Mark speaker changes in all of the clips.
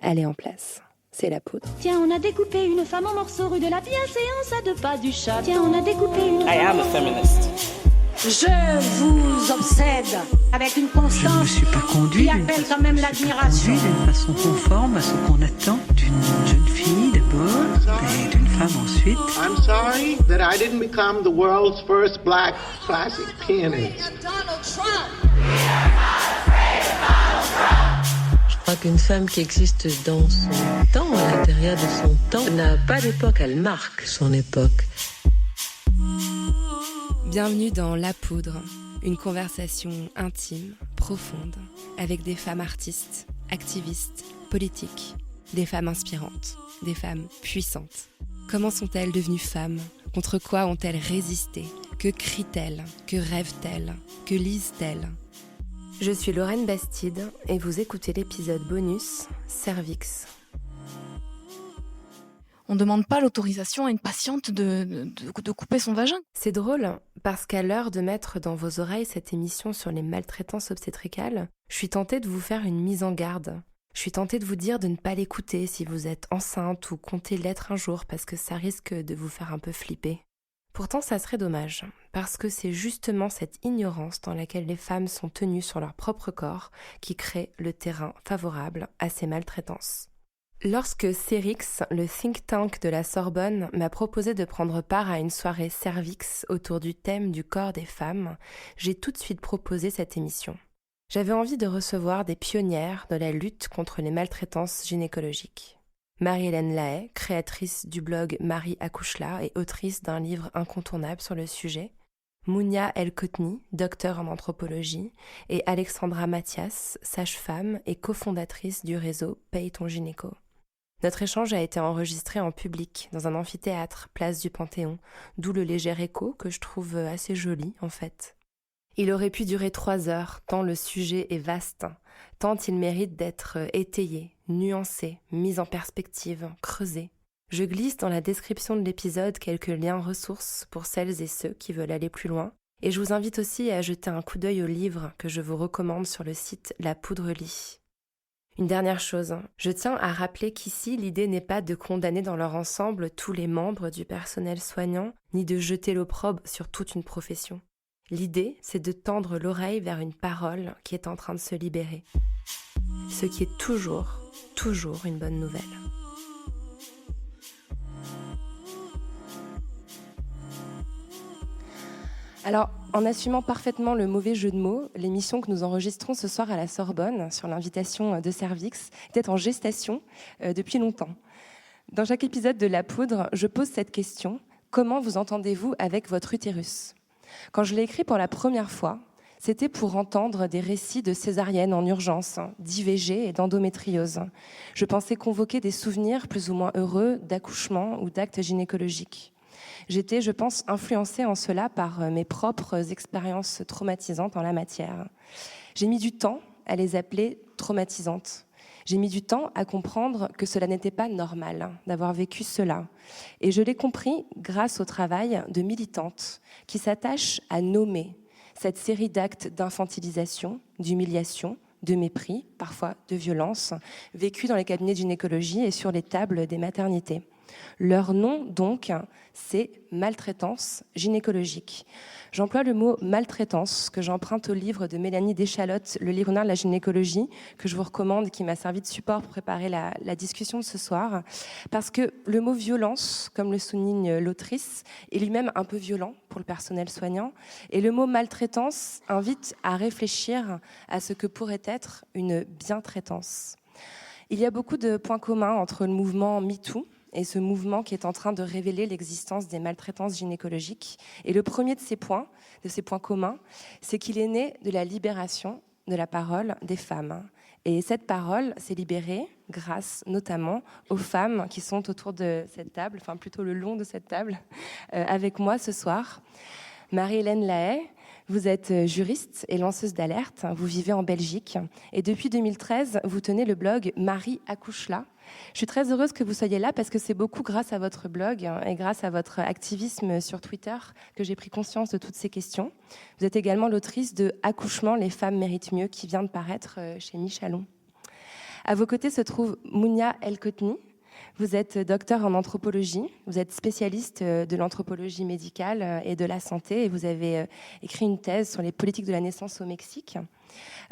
Speaker 1: elle est en place. C'est la poudre.
Speaker 2: Tiens, on a découpé une femme en morceaux rue de la bienséance à 2 pas du chat. Tiens, on a découpé une...
Speaker 3: I am a feminist.
Speaker 2: Je vous obsède avec une constance.
Speaker 4: Je ne me suis pas conduit
Speaker 2: qui appelle quand même l'admiration.
Speaker 4: D'une façon conforme à ce qu'on attend d'une jeune fille d'abord et d'une femme ensuite.
Speaker 5: I'm sorry that I didn't become the world's first black classic pianist.
Speaker 6: Je crois qu'une femme qui existe dans son temps, à l'intérieur de son temps, n'a pas d'époque, elle marque son époque.
Speaker 1: Bienvenue dans La Poudre, une conversation intime, profonde, avec des femmes artistes, activistes, politiques, des femmes inspirantes, des femmes puissantes. Comment sont-elles devenues femmes ? Contre quoi ont-elles résisté ? Que crient-elles ? Que rêvent-elles ? Que lisent-elles ? Je suis Lorraine Bastide et vous écoutez l'épisode bonus Cervix.
Speaker 7: On ne demande pas l'autorisation à une patiente de couper son vagin.
Speaker 1: C'est drôle, parce qu'à l'heure de mettre dans vos oreilles cette émission sur les maltraitances obstétricales, je suis tentée de vous faire une mise en garde. Je suis tentée de vous dire de ne pas l'écouter si vous êtes enceinte ou comptez l'être un jour, parce que ça risque de vous faire un peu flipper. Pourtant, ça serait dommage, parce que c'est justement cette ignorance dans laquelle les femmes sont tenues sur leur propre corps qui crée le terrain favorable à ces maltraitances. Lorsque Cervix, le think tank de la Sorbonne, m'a proposé de prendre part à une soirée Cervix autour du thème du corps des femmes, j'ai tout de suite proposé cette émission. J'avais envie de recevoir des pionnières de la lutte contre les maltraitances gynécologiques. Marie-Hélène Lahaye, créatrice du blog Marie accouche là et autrice d'un livre incontournable sur le sujet, Mounia El-Kotni, docteure en anthropologie, et Alexandra Mathias, sage-femme et cofondatrice du réseau Paye ton gynéco. Notre échange a été enregistré en public, dans un amphithéâtre, place du Panthéon, d'où le léger écho que je trouve assez joli, en fait. Il aurait pu durer 3 heures, tant le sujet est vaste, tant il mérite d'être étayé, nuancé, mis en perspective, creusé. Je glisse dans la description de l'épisode quelques liens ressources pour celles et ceux qui veulent aller plus loin, et je vous invite aussi à jeter un coup d'œil au livre que je vous recommande sur le site La Poudre lit. Une dernière chose, je tiens à rappeler qu'ici, l'idée n'est pas de condamner dans leur ensemble tous les membres du personnel soignant, ni de jeter l'opprobre sur toute une profession. L'idée, c'est de tendre l'oreille vers une parole qui est en train de se libérer. Ce qui est toujours une bonne nouvelle. Alors, en assumant parfaitement le mauvais jeu de mots, l'émission que nous enregistrons ce soir à la Sorbonne, sur l'invitation de Cervix, était en gestation depuis longtemps. Dans chaque épisode de La Poudre, je pose cette question : comment vous entendez-vous avec votre utérus ? Quand je l'ai écrit pour la première fois, c'était pour entendre des récits de césariennes en urgence, d'IVG et d'endométriose. Je pensais convoquer des souvenirs plus ou moins heureux d'accouchement ou d'actes gynécologiques. J'étais, je pense, influencée en cela par mes propres expériences traumatisantes en la matière. J'ai mis du temps à les appeler traumatisantes. J'ai mis du temps à comprendre que cela n'était pas normal d'avoir vécu cela. Et je l'ai compris grâce au travail de militantes qui s'attachent à nommer cette série d'actes d'infantilisation, d'humiliation, de mépris, parfois de violence, vécus dans les cabinets de gynécologie et sur les tables des maternités. Leur nom, donc, c'est maltraitance gynécologique. J'emploie le mot maltraitance, que j'emprunte au livre de Mélanie Deschalotte, Le Léonard de la gynécologie, que je vous recommande, qui m'a servi de support pour préparer la discussion de ce soir. Parce que le mot violence, comme le souligne l'autrice, est lui-même un peu violent pour le personnel soignant. Et le mot maltraitance invite à réfléchir à ce que pourrait être une bientraitance. Il y a beaucoup de points communs entre le mouvement MeToo et ce mouvement qui est en train de révéler l'existence des maltraitances gynécologiques. Et le premier de ces points communs, c'est qu'il est né de la libération de la parole des femmes. Et cette parole s'est libérée grâce notamment aux femmes qui sont autour de cette table, enfin plutôt le long de cette table, avec moi ce soir. Marie-Hélène Lahaye, vous êtes juriste et lanceuse d'alerte, vous vivez en Belgique et depuis 2013, vous tenez le blog Marie accouche là. Je suis très heureuse que vous soyez là parce que c'est beaucoup grâce à votre blog et grâce à votre activisme sur Twitter que j'ai pris conscience de toutes ces questions. Vous êtes également l'autrice de Accouchement, les femmes méritent mieux qui vient de paraître chez Michalon. À vos côtés se trouve Mounia El-Kotni. Vous êtes docteur en anthropologie, vous êtes spécialiste de l'anthropologie médicale et de la santé et vous avez écrit une thèse sur les politiques de la naissance au Mexique.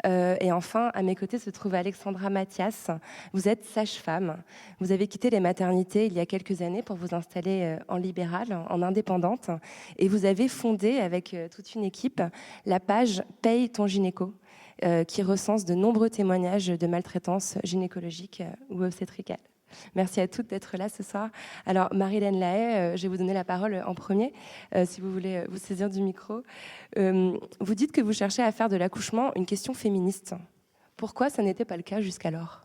Speaker 1: Et enfin, à mes côtés se trouve Alexandra Mathias. Vous êtes sage-femme. Vous avez quitté les maternités il y a quelques années pour vous installer en libérale, en indépendante. Et vous avez fondé avec toute une équipe la page Paye ton gynéco, qui recense de nombreux témoignages de maltraitance gynécologique ou obstétricale. Merci à toutes d'être là ce soir. Alors, Marie-Hélène Lahaye, je vais vous donner la parole en premier, si vous voulez vous saisir du micro. Vous dites que vous cherchez à faire de l'accouchement une question féministe. Pourquoi ça n'était pas le cas jusqu'alors ?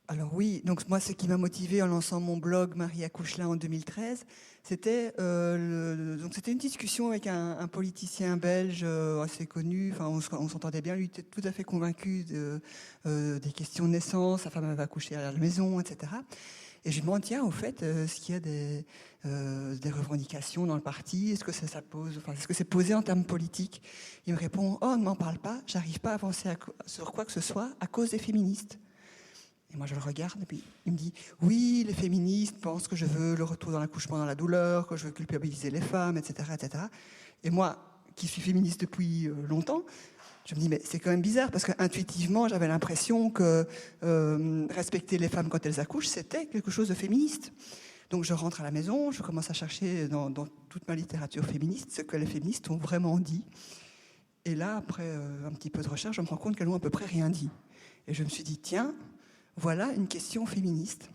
Speaker 3: Alors oui, donc moi, ce qui m'a motivée en lançant mon blog Marie accouche là en 2013, c'était une discussion avec un politicien belge assez connu. Enfin, on s'entendait bien. Lui était tout à fait convaincu des questions de naissance. Sa femme avait accouché à la maison, etc. Et je lui demande, tiens, au fait, est-ce qu'il y a des revendications dans le parti ? Est-ce que est-ce que c'est posé en termes politiques ? Il me répond, oh, ne m'en parle pas. J'arrive pas à avancer sur quoi que ce soit à cause des féministes. Et moi, je le regarde, et puis il me dit « Oui, les féministes pensent que je veux le retour dans l'accouchement dans la douleur, que je veux culpabiliser les femmes, etc. etc. » Et moi, qui suis féministe depuis longtemps, je me dis « Mais c'est quand même bizarre, parce qu'intuitivement, j'avais l'impression que respecter les femmes quand elles accouchent, c'était quelque chose de féministe. » Donc je rentre à la maison, je commence à chercher dans toute ma littérature féministe ce que les féministes ont vraiment dit. Et là, après un petit peu de recherche, je me rends compte qu'elles n'ont à peu près rien dit. Et je me suis dit « Tiens, voilà une question féministe. »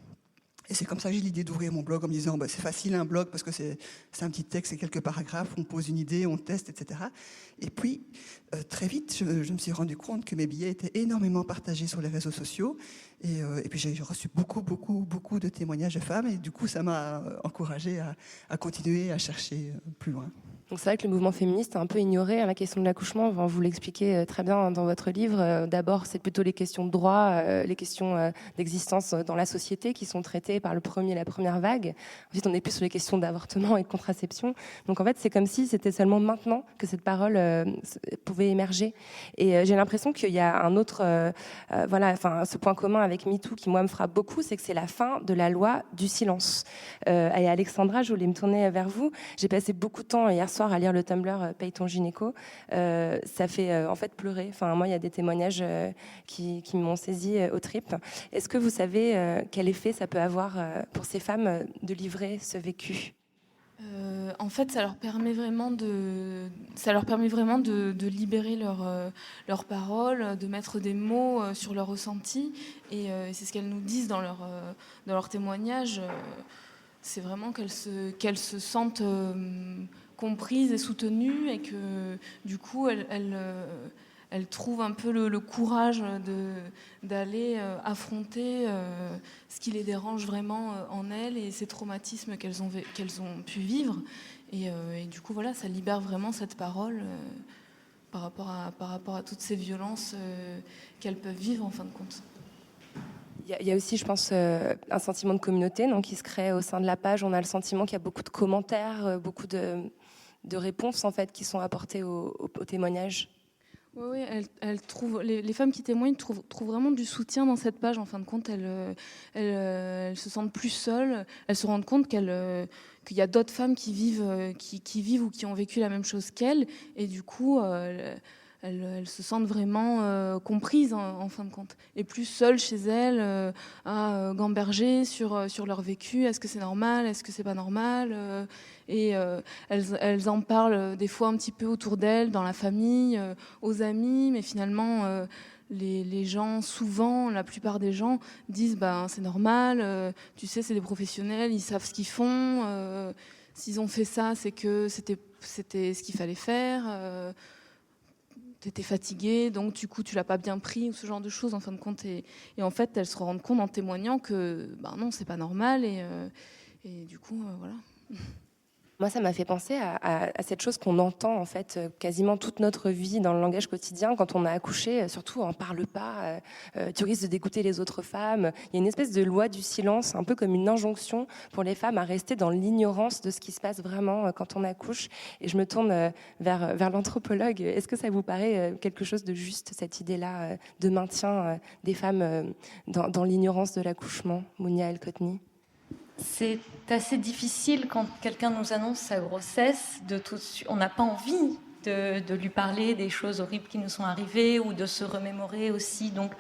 Speaker 3: Et c'est comme ça que j'ai l'idée d'ouvrir mon blog en me disant c'est facile un blog parce que c'est un petit texte, c'est quelques paragraphes, on pose une idée, on teste, etc. Et puis, très vite, je me suis rendu compte que mes billets étaient énormément partagés sur les réseaux sociaux. Et puis j'ai reçu beaucoup de témoignages de femmes. Et du coup, ça m'a encouragée à continuer à chercher plus loin.
Speaker 1: Donc c'est vrai que le mouvement féministe a un peu ignoré la question de l'accouchement. Vous l'expliquez très bien dans votre livre. D'abord, c'est plutôt les questions de droit, les questions d'existence dans la société qui sont traitées par la première vague. Ensuite, on est plus sur les questions d'avortement et de contraception. Donc en fait, c'est comme si c'était seulement maintenant que cette parole pouvait émerger. Et j'ai l'impression qu'il y a un autre, ce point commun avec MeToo qui moi me frappe beaucoup, c'est que c'est la fin de la loi du silence. Et Alexandra, je voulais me tourner vers vous. J'ai passé beaucoup de temps hier soir à lire le Tumblr Paye ton gynéco. Ça fait en fait pleurer. Enfin, moi, il y a des témoignages qui m'ont saisi aux tripes. Est-ce que vous savez quel effet ça peut avoir pour ces femmes de livrer ce vécu ?
Speaker 7: En fait, ça leur permet vraiment de libérer leurs paroles, de mettre des mots sur leurs ressentis. Et c'est ce qu'elles nous disent dans leur témoignage. C'est vraiment qu'elles se sentent comprises et soutenues et que du coup elles trouvent un peu le courage d'aller affronter ce qui les dérange vraiment en elles et ces traumatismes qu'elles ont pu vivre et du coup voilà, ça libère vraiment cette parole par rapport à toutes ces violences qu'elles peuvent vivre en fin de compte.
Speaker 1: Il y a aussi, je pense, un sentiment de communauté qui se crée au sein de la page. On a le sentiment qu'il y a beaucoup de commentaires, beaucoup de réponses en fait, qui sont apportées aux témoignages.
Speaker 7: Oui, elles trouvent, les femmes qui témoignent trouvent vraiment du soutien dans cette page. En fin de compte, elles se sentent plus seules. Elles se rendent compte qu'il y a d'autres femmes qui vivent ou qui ont vécu la même chose qu'elles. Et du coup, elles se sentent vraiment comprises en fin de compte. Et plus seules chez elles, à gamberger sur leur vécu. Est-ce que c'est normal ? Est-ce que c'est pas normal ? Et elles en parlent des fois un petit peu autour d'elles, dans la famille, aux amis. Mais finalement, les gens, souvent, la plupart des gens disent c'est normal, tu sais, c'est des professionnels, ils savent ce qu'ils font. S'ils ont fait ça, c'est que c'était ce qu'il fallait faire. T'étais fatiguée, donc du coup tu l'as pas bien pris, ou ce genre de choses en fin de compte. Et en fait, elles se rendent compte en témoignant que non, c'est pas normal. Et du coup, voilà.
Speaker 1: Moi, ça m'a fait penser à cette chose qu'on entend en fait quasiment toute notre vie dans le langage quotidien. Quand on a accouché, surtout on parle pas, tu risques de dégoûter les autres femmes. Il y a une espèce de loi du silence, un peu comme une injonction pour les femmes à rester dans l'ignorance de ce qui se passe vraiment quand on accouche. Et je me tourne vers l'anthropologue. Est-ce que ça vous paraît quelque chose de juste, cette idée-là de maintien des femmes dans l'ignorance de l'accouchement, Mounia El-Kotni?
Speaker 8: C'est assez difficile quand quelqu'un nous annonce sa grossesse, on n'a pas envie de lui parler des choses horribles qui nous sont arrivées ou de se remémorer aussi. Donc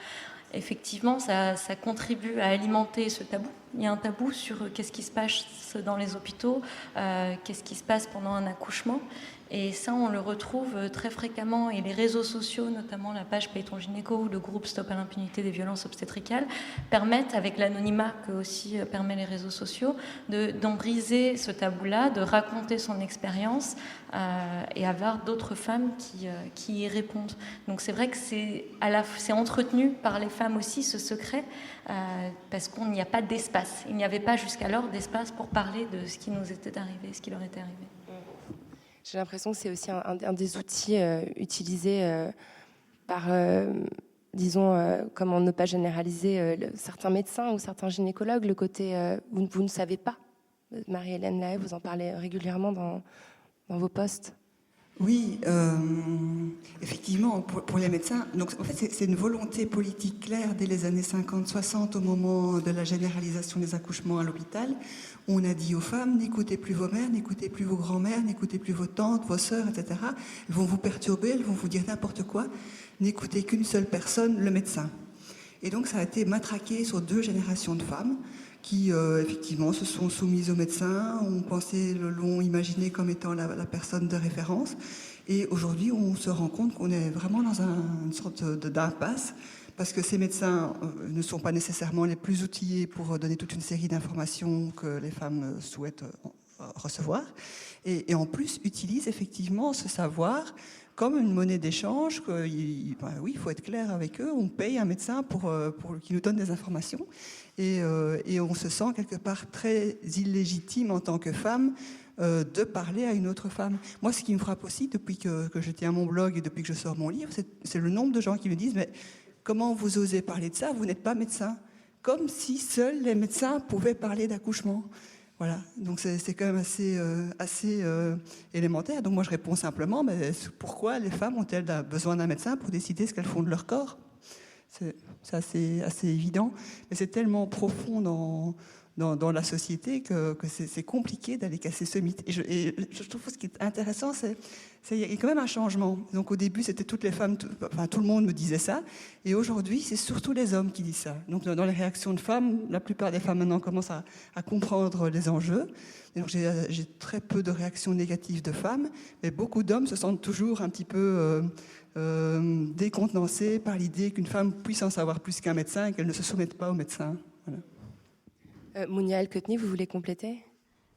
Speaker 8: effectivement, ça contribue à alimenter ce tabou. Il y a un tabou sur qu'est-ce qui se passe dans les hôpitaux, qu'est-ce qui se passe pendant un accouchement. Et ça, on le retrouve très fréquemment. Et les réseaux sociaux, notamment la page Paye ton gynéco ou le groupe Stop à l'impunité des violences obstétricales, permettent, avec l'anonymat que aussi permet les réseaux sociaux, d'en briser ce tabou-là, de raconter son expérience et avoir d'autres femmes qui y répondent. Donc c'est vrai que c'est entretenu par les femmes aussi, ce secret, parce qu'il n'y a pas d'espace. Il n'y avait pas jusqu'alors d'espace pour parler de ce qui nous était arrivé, ce qui leur était arrivé.
Speaker 1: J'ai l'impression que c'est aussi un des outils utilisés par, disons, comment ne pas généraliser certains médecins ou certains gynécologues, le côté vous ne savez pas. Marie-Hélène Lahaye, vous en parlez régulièrement dans vos posts.
Speaker 3: Oui, effectivement, pour les médecins, donc en fait c'est une volonté politique claire dès les années 50-60, au moment de la généralisation des accouchements à l'hôpital. On a dit aux femmes, n'écoutez plus vos mères, n'écoutez plus vos grands-mères, n'écoutez plus vos tantes, vos sœurs, etc. Elles vont vous perturber, elles vont vous dire n'importe quoi. N'écoutez qu'une seule personne, le médecin. Et donc ça a été matraqué sur 2 générations de femmes qui effectivement se sont soumises aux médecins, l'ont imaginé comme étant la personne de référence. Et aujourd'hui, on se rend compte qu'on est vraiment dans une sorte d'impasse, parce que ces médecins ne sont pas nécessairement les plus outillés pour donner toute une série d'informations que les femmes souhaitent recevoir, et en plus utilisent effectivement ce savoir comme une monnaie d'échange. Oui, il faut être clair avec eux, on paye un médecin pour qu'il nous donne des informations, et on se sent quelque part très illégitime en tant que femme de parler à une autre femme. Moi, ce qui me frappe aussi depuis que je tiens mon blog et depuis que je sors mon livre, c'est le nombre de gens qui me disent « mais comment vous osez parler de ça? Vous n'êtes pas médecin ». Comme si seuls les médecins pouvaient parler d'accouchement. Voilà, donc c'est quand même assez élémentaire. Donc moi je réponds simplement, mais pourquoi les femmes ont-elles besoin d'un médecin pour décider ce qu'elles font de leur corps? C'est assez évident, mais c'est tellement profond dans la société que c'est compliqué d'aller casser ce mythe. Et je trouve que ce qui est intéressant, c'est qu'il y a quand même un changement. Donc au début, c'était toutes les femmes, tout le monde me disait ça, et aujourd'hui, c'est surtout les hommes qui disent ça. Donc dans les réactions de femmes, la plupart des femmes maintenant commencent à comprendre les enjeux. Et donc j'ai très peu de réactions négatives de femmes, mais beaucoup d'hommes se sentent toujours un petit peu décontenancés par l'idée qu'une femme puisse en savoir plus qu'un médecin et qu'elle ne se soumette pas au médecin. Voilà.
Speaker 1: Mounia El-Kotni, vous voulez compléter ?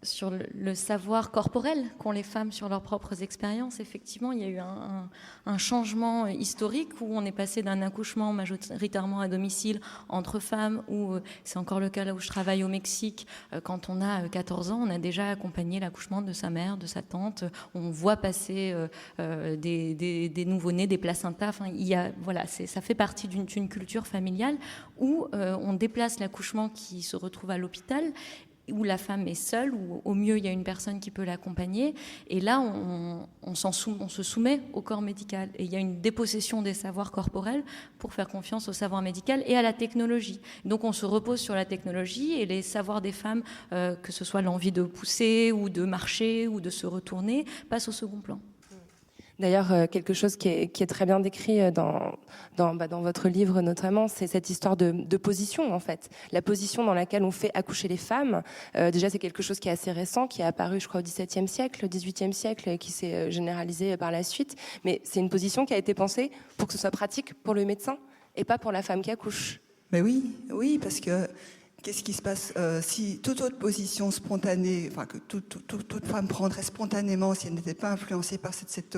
Speaker 8: Sur le savoir corporel qu'ont les femmes sur leurs propres expériences, effectivement, il y a eu un changement historique où on est passé d'un accouchement majoritairement à domicile entre femmes, où c'est encore le cas là où je travaille au Mexique. Quand on a 14 ans, on a déjà accompagné l'accouchement de sa mère, de sa tante. On voit passer des nouveau-nés, des placentas. Enfin, ça fait partie d'une culture familiale où on déplace l'accouchement qui se retrouve à l'hôpital, où la femme est seule, ou au mieux il y a une personne qui peut l'accompagner, et là on se soumet au corps médical, et il y a une dépossession des savoirs corporels pour faire confiance au savoir médical et à la technologie. Donc on se repose sur la technologie, et les savoirs des femmes, que ce soit l'envie de pousser ou de marcher ou de se retourner, passent au second plan.
Speaker 1: D'ailleurs, quelque chose qui est très bien décrit dans votre livre notamment, c'est cette histoire de position, en fait. La position dans laquelle on fait accoucher les femmes, déjà c'est quelque chose qui est assez récent, qui est apparu je crois au XVIIe siècle, au XVIIIe siècle, et qui s'est généralisé par la suite. Mais c'est une position qui a été pensée pour que ce soit pratique pour le médecin et pas pour la femme qui accouche.
Speaker 3: Mais oui, parce que qu'est-ce qui se passe si toute autre position spontanée, enfin que toute femme prendrait spontanément si elle n'était pas influencée par cette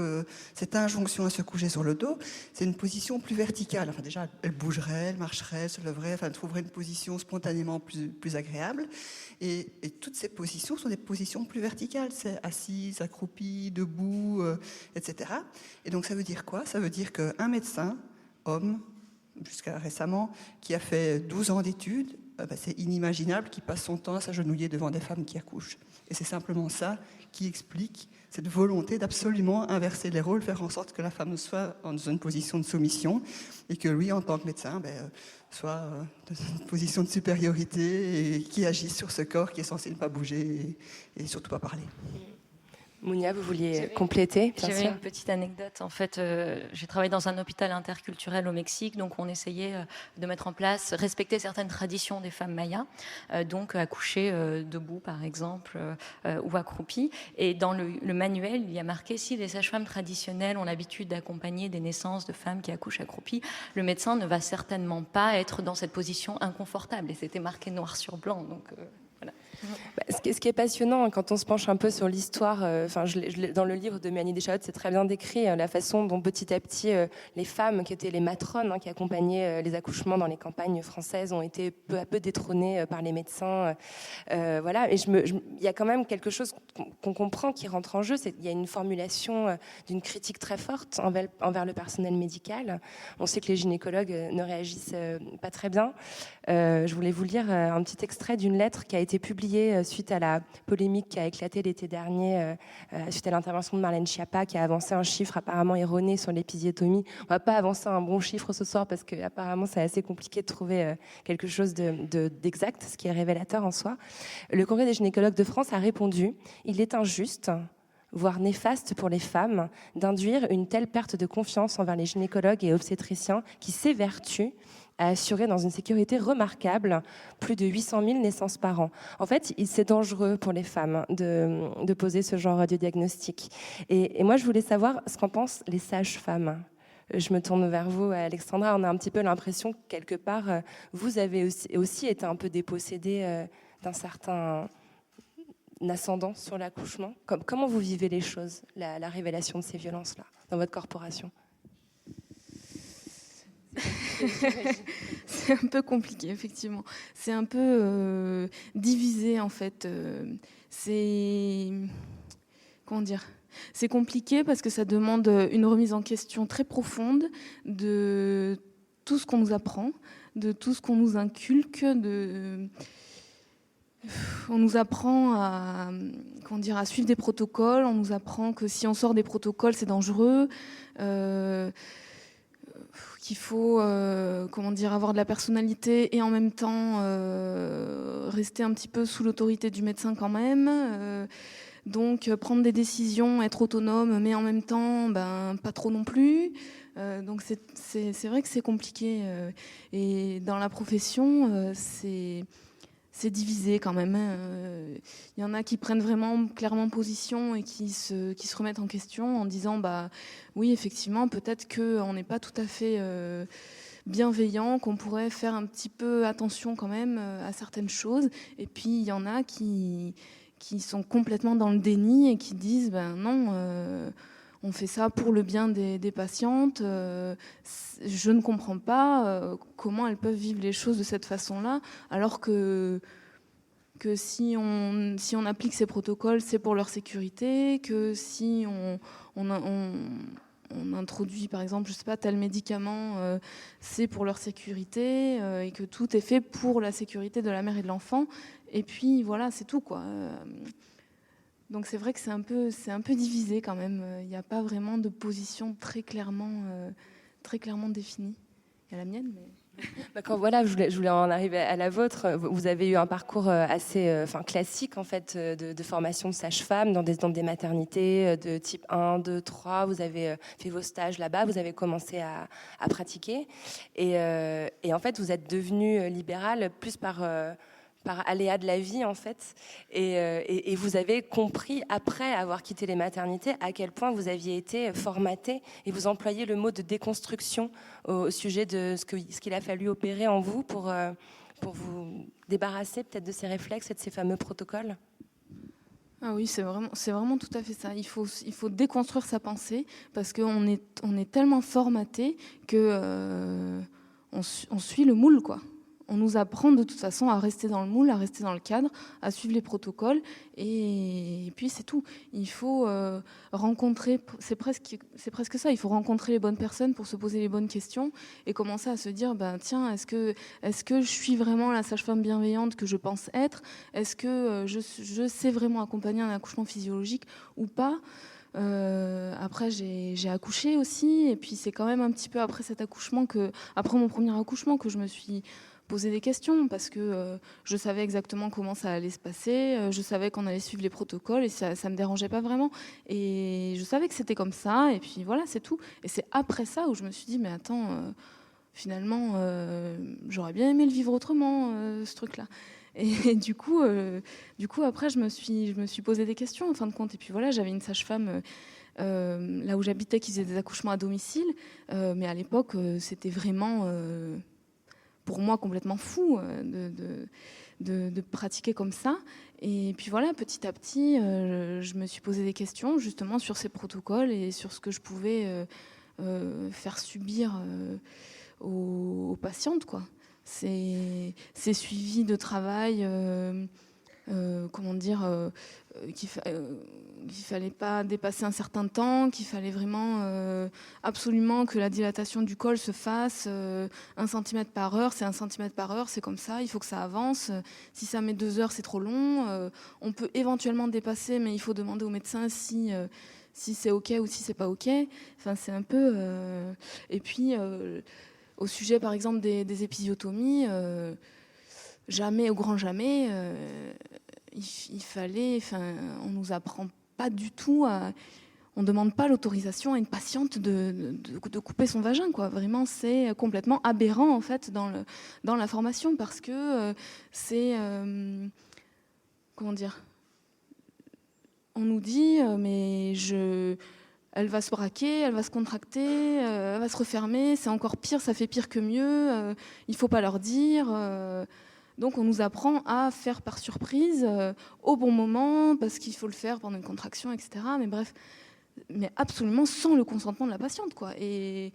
Speaker 3: injonction à se coucher sur le dos, c'est une position plus verticale. Enfin déjà, elle bougerait, elle marcherait, elle se leverait, enfin elle trouverait une position spontanément plus agréable. Et toutes ces positions sont des positions plus verticales. C'est assise, accroupie, debout, etc. Et donc ça veut dire quoi ? Ça veut dire qu'un médecin, homme, jusqu'à récemment, qui a fait 12 ans d'études, c'est inimaginable qu'il passe son temps à s'agenouiller devant des femmes qui accouchent. Et c'est simplement ça qui explique cette volonté d'absolument inverser les rôles, faire en sorte que la femme soit dans une position de soumission et que lui, en tant que médecin, soit dans une position de supériorité et qui agisse sur ce corps qui est censé ne pas bouger et surtout pas parler.
Speaker 1: Mounia, vous vouliez compléter?
Speaker 8: J'avais une petite anecdote. En fait, j'ai travaillé dans un hôpital interculturel au Mexique, donc on essayait de mettre en place, respecter certaines traditions des femmes mayas, donc accoucher debout par exemple, ou accroupie. Et dans le manuel, il y a marqué si les sages-femmes traditionnelles ont l'habitude d'accompagner des naissances de femmes qui accouchent accroupies, le médecin ne va certainement pas être dans cette position inconfortable. Et c'était marqué noir sur blanc. Donc voilà.
Speaker 1: Ce qui est passionnant quand on se penche un peu sur l'histoire, dans le livre de Mélanie Deschalottes, c'est très bien décrit la façon dont petit à petit les femmes qui étaient les matrones, qui accompagnaient les accouchements dans les campagnes françaises, ont été peu à peu détrônées par les médecins. Voilà. Et il y a quand même quelque chose qu'on comprend qui rentre en jeu, c'est qu'il y a une formulation d'une critique très forte envers le personnel médical. On sait que les gynécologues ne réagissent pas très bien. Je voulais vous lire un petit extrait d'une lettre qui a été publiée suite à la polémique qui a éclaté l'été dernier, suite à l'intervention de Marlène Schiappa, qui a avancé un chiffre apparemment erroné sur l'épisiotomie. On ne va pas avancer un bon chiffre ce soir parce qu'apparemment c'est assez compliqué de trouver quelque chose d'exact, ce qui est révélateur en soi. Le Congrès des gynécologues de France a répondu « Il est injuste, voire néfaste pour les femmes, d'induire une telle perte de confiance envers les gynécologues et obstétriciens qui s'évertuent à assurer dans une sécurité remarquable plus de 800 000 naissances par an. En fait, c'est dangereux pour les femmes de poser ce genre de diagnostic. Et moi, je voulais savoir ce qu'en pensent les sages-femmes. Je me tourne vers vous, Alexandra. On a un petit peu l'impression que, quelque part, vous avez aussi été un peu dépossédée d'un certain ascendant sur l'accouchement. Comment vous vivez les choses, la révélation de ces violences-là, dans votre corporation ?
Speaker 7: C'est un peu compliqué, effectivement. C'est un peu divisé, en fait. Comment dire ? C'est compliqué parce que ça demande une remise en question très profonde de tout ce qu'on nous apprend, de tout ce qu'on nous inculque. On nous apprend à suivre des protocoles. On nous apprend que si on sort des protocoles, c'est dangereux. Qu'il faut avoir de la personnalité et en même temps rester un petit peu sous l'autorité du médecin quand même. Donc prendre des décisions, être autonome, mais en même temps pas trop non plus. Donc c'est vrai que c'est compliqué. Et dans la profession, c'est divisé quand même. Il y en a qui prennent vraiment clairement position et qui se remettent en question en disant oui, effectivement, peut-être qu'on n'est pas tout à fait bienveillant, qu'on pourrait faire un petit peu attention quand même à certaines choses. Et puis il y en a qui sont complètement dans le déni et qui disent non, on fait ça pour le bien des patientes. Je ne comprends pas comment elles peuvent vivre les choses de cette façon-là, alors que si on applique ces protocoles, c'est pour leur sécurité, que si on introduit, par exemple, je sais pas, tel médicament, c'est pour leur sécurité, et que tout est fait pour la sécurité de la mère et de l'enfant. Et puis voilà, c'est tout, quoi. Donc c'est vrai que c'est un peu divisé quand même. Il n'y a pas vraiment de position très clairement définie. Il y a la mienne, mais...
Speaker 1: D'accord, voilà, je voulais en arriver à la vôtre. Vous avez eu un parcours assez classique en fait de formation de sage-femme dans des maternités de type 1, 2, 3. Vous avez fait vos stages là-bas, vous avez commencé à pratiquer et en fait vous êtes devenue libérale plus par aléa de la vie en fait et vous avez compris après avoir quitté les maternités à quel point vous aviez été formatée et vous employez le mot de déconstruction au sujet de ce qu'il a fallu opérer en vous pour pour vous débarrasser peut-être de ces réflexes et de ces fameux protocoles ?
Speaker 7: Ah oui, c'est vraiment tout à fait ça. Il faut déconstruire sa pensée parce qu'on est tellement formaté que on suit le moule, quoi. On nous apprend de toute façon à rester dans le moule, à rester dans le cadre, à suivre les protocoles, et puis c'est tout. Il faut rencontrer, c'est presque ça, il faut rencontrer les bonnes personnes pour se poser les bonnes questions et commencer à se dire, tiens, est-ce que je suis vraiment la sage-femme bienveillante que je pense être ? Est-ce que je sais vraiment accompagner un accouchement physiologique ou pas ? Après j'ai accouché aussi, et puis c'est quand même un petit peu après mon premier accouchement que je me suis poser des questions parce que je savais exactement comment ça allait se passer, je savais qu'on allait suivre les protocoles et ça me dérangeait pas vraiment, et je savais que c'était comme ça, et puis voilà, c'est tout. Et c'est après ça où je me suis dit mais attends, finalement j'aurais bien aimé le vivre autrement, ce truc-là. Et du coup après je me suis posé des questions en fin de compte, et puis voilà, j'avais une sage-femme là où j'habitais qui faisait des accouchements à domicile, mais à l'époque c'était vraiment pour moi complètement fou de pratiquer comme ça. Et puis voilà, petit à petit, je me suis posé des questions justement sur ces protocoles et sur ce que je pouvais faire subir aux patientes, quoi. Ces suivis de travail, qu'il fallait pas dépasser un certain temps, qu'il fallait vraiment absolument que la dilatation du col se fasse 1 cm par heure, c'est 1 cm par heure, c'est comme ça, il faut que ça avance. Si ça met 2 heures, c'est trop long. On peut éventuellement dépasser, mais il faut demander au médecin si c'est OK ou si c'est pas OK. Enfin, c'est un peu... Et puis, au sujet, par exemple, des épisiotomies, jamais, au grand jamais, il fallait... Enfin, on nous apprend pas du tout on demande pas l'autorisation à une patiente de couper son vagin, quoi. Vraiment, c'est complètement aberrant, en fait, dans la formation, parce que c'est... comment dire ? On nous dit, elle va se braquer, elle va se contracter, elle va se refermer, c'est encore pire, ça fait pire que mieux, il faut pas leur dire... Donc on nous apprend à faire par surprise, au bon moment, parce qu'il faut le faire pendant une contraction, etc. Mais bref, mais absolument sans le consentement de la patiente, quoi. Et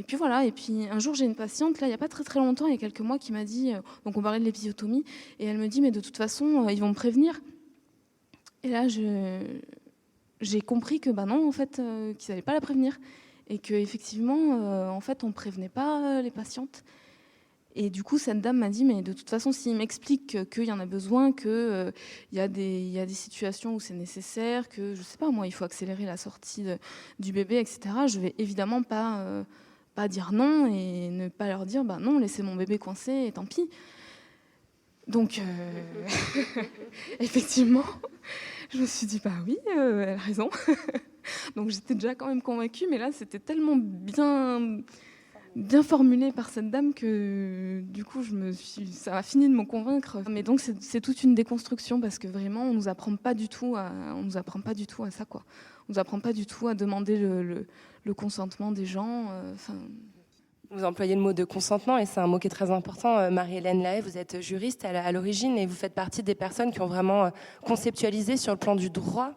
Speaker 7: puis voilà, et puis un jour j'ai une patiente, là il n'y a pas très très longtemps, il y a quelques mois, qui m'a dit, donc on parlait de l'épisiotomie, et elle me dit, mais de toute façon, ils vont me prévenir. Et là j'ai compris que non, en fait, qu'ils n'allaient pas la prévenir. Et qu'effectivement, en fait, on ne prévenait pas les patientes. Et du coup, cette dame m'a dit, mais de toute façon, s'il m'explique qu'il y en a besoin, qu'il y a des situations où c'est nécessaire, que, je sais pas, moi, il faut accélérer la sortie du bébé, etc., je vais évidemment pas dire non et ne pas leur dire, non, laissez mon bébé coincé et tant pis. Donc, effectivement, je me suis dit, oui, elle a raison. Donc, j'étais déjà quand même convaincue, mais là, c'était tellement bien formulé par cette dame que du coup ça a fini de me convaincre. Mais donc c'est toute une déconstruction, parce que vraiment on nous apprend pas du tout à ça, quoi. On nous apprend pas du tout à demander le consentement des gens.
Speaker 1: Vous employez le mot de consentement, et c'est un mot qui est très important. Marie-Hélène Lahaye, vous êtes juriste à l'origine, et vous faites partie des personnes qui ont vraiment conceptualisé sur le plan du droit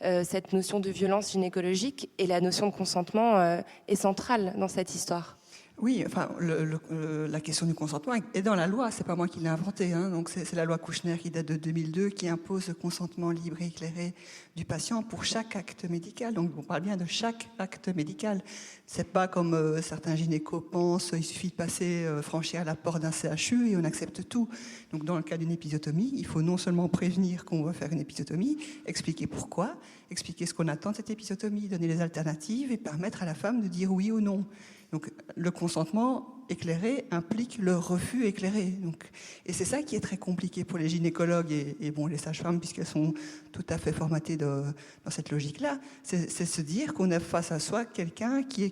Speaker 1: cette notion de violence gynécologique, et la notion de consentement est centrale dans cette histoire.
Speaker 3: Oui, enfin, la question du consentement est dans la loi, c'est pas moi qui l'ai inventé, hein. Donc c'est la loi Kouchner qui date de 2002 qui impose le consentement libre et éclairé du patient pour chaque acte médical. Donc on parle bien de chaque acte médical. C'est pas comme certains gynécos pensent, il suffit de passer, franchir la porte d'un CHU et on accepte tout. Donc dans le cas d'une épisiotomie, il faut non seulement prévenir qu'on va faire une épisiotomie, expliquer pourquoi, expliquer ce qu'on attend de cette épisiotomie, donner les alternatives et permettre à la femme de dire oui ou non. Donc, le consentement éclairé implique le refus éclairé. Donc, et c'est ça qui est très compliqué pour les gynécologues et les sages-femmes, puisqu'elles sont tout à fait formatées dans cette logique-là. C'est se dire qu'on a face à soi quelqu'un qui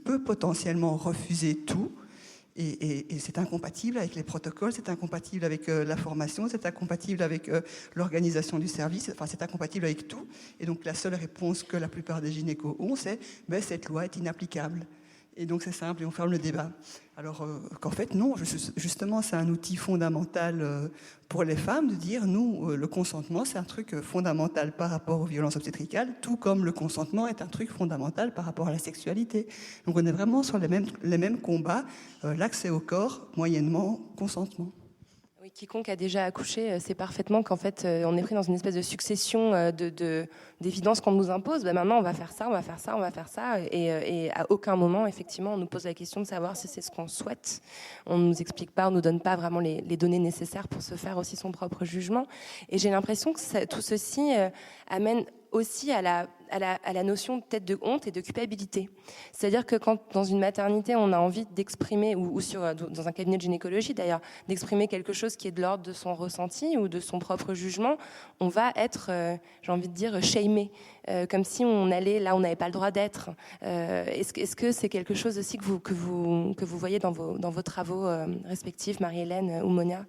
Speaker 3: peut potentiellement refuser tout. Et c'est incompatible avec les protocoles, c'est incompatible avec la formation, c'est incompatible avec l'organisation du service, enfin c'est incompatible avec tout. Et donc la seule réponse que la plupart des gynécos ont, c'est cette loi est inapplicable. Et donc c'est simple et on ferme le débat. Alors qu'en fait non, justement c'est un outil fondamental pour les femmes de dire nous, le consentement c'est un truc fondamental par rapport aux violences obstétricales, tout comme le consentement est un truc fondamental par rapport à la sexualité. Donc on est vraiment sur les mêmes combats, l'accès au corps, moyennement consentement.
Speaker 1: Oui, quiconque a déjà accouché sait parfaitement qu'en fait, on est pris dans une espèce de succession d'évidences qu'on nous impose. Ben maintenant, on va faire ça, on va faire ça, on va faire ça. Et à aucun moment, effectivement, on nous pose la question de savoir si c'est ce qu'on souhaite. On ne nous explique pas, on ne nous donne pas vraiment les données nécessaires pour se faire aussi son propre jugement. Et j'ai l'impression que tout ceci amène aussi à la notion peut-être de honte et de culpabilité. C'est-à-dire que quand dans une maternité, on a envie d'exprimer, ou dans un cabinet de gynécologie d'ailleurs, d'exprimer quelque chose qui est de l'ordre de son ressenti ou de son propre jugement, on va être, j'ai envie de dire, shamé, comme si on allait là où on n'avait pas le droit d'être. Est-ce que c'est quelque chose aussi que vous voyez dans vos travaux respectifs, Marie-Hélène ou Monia ?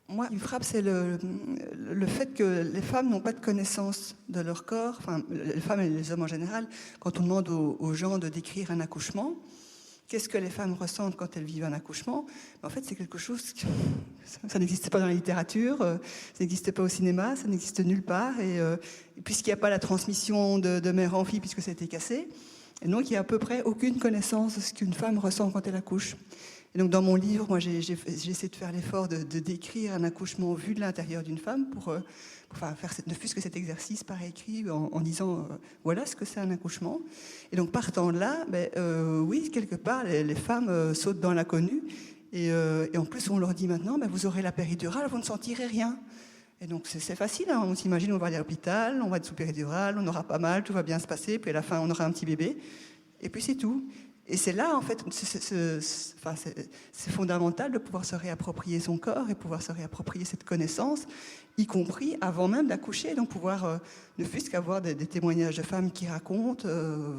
Speaker 3: Moi, ce qui me frappe, c'est le fait que les femmes n'ont pas de connaissance de leur corps, enfin, les femmes et les hommes en général, quand on demande aux gens de décrire un accouchement, qu'est-ce que les femmes ressentent quand elles vivent un accouchement ? En fait, c'est quelque chose, ça n'existait pas dans la littérature, ça n'existait pas au cinéma, ça n'existe nulle part, et puisqu'il n'y a pas la transmission de mère en fille, puisque ça a été cassé, et donc il n'y a à peu près aucune connaissance de ce qu'une femme ressent quand elle accouche. Et donc dans mon livre, moi j'ai essayé de faire l'effort de décrire un accouchement vu de l'intérieur d'une femme pour faire ne fût-ce que cet exercice par écrit en disant voilà ce que c'est un accouchement. Et donc partant de là, oui, quelque part les femmes sautent dans l'inconnu et en plus on leur dit maintenant vous aurez la péridurale, vous ne sentirez rien. Et donc c'est facile, hein. On s'imagine on va aller à l'hôpital, on va être sous péridurale, on aura pas mal, tout va bien se passer, puis à la fin on aura un petit bébé et puis c'est tout. Et c'est là, en fait, c'est fondamental de pouvoir se réapproprier son corps et pouvoir se réapproprier cette connaissance, y compris avant même d'accoucher, donc pouvoir ne fût-ce qu'avoir des témoignages de femmes qui racontent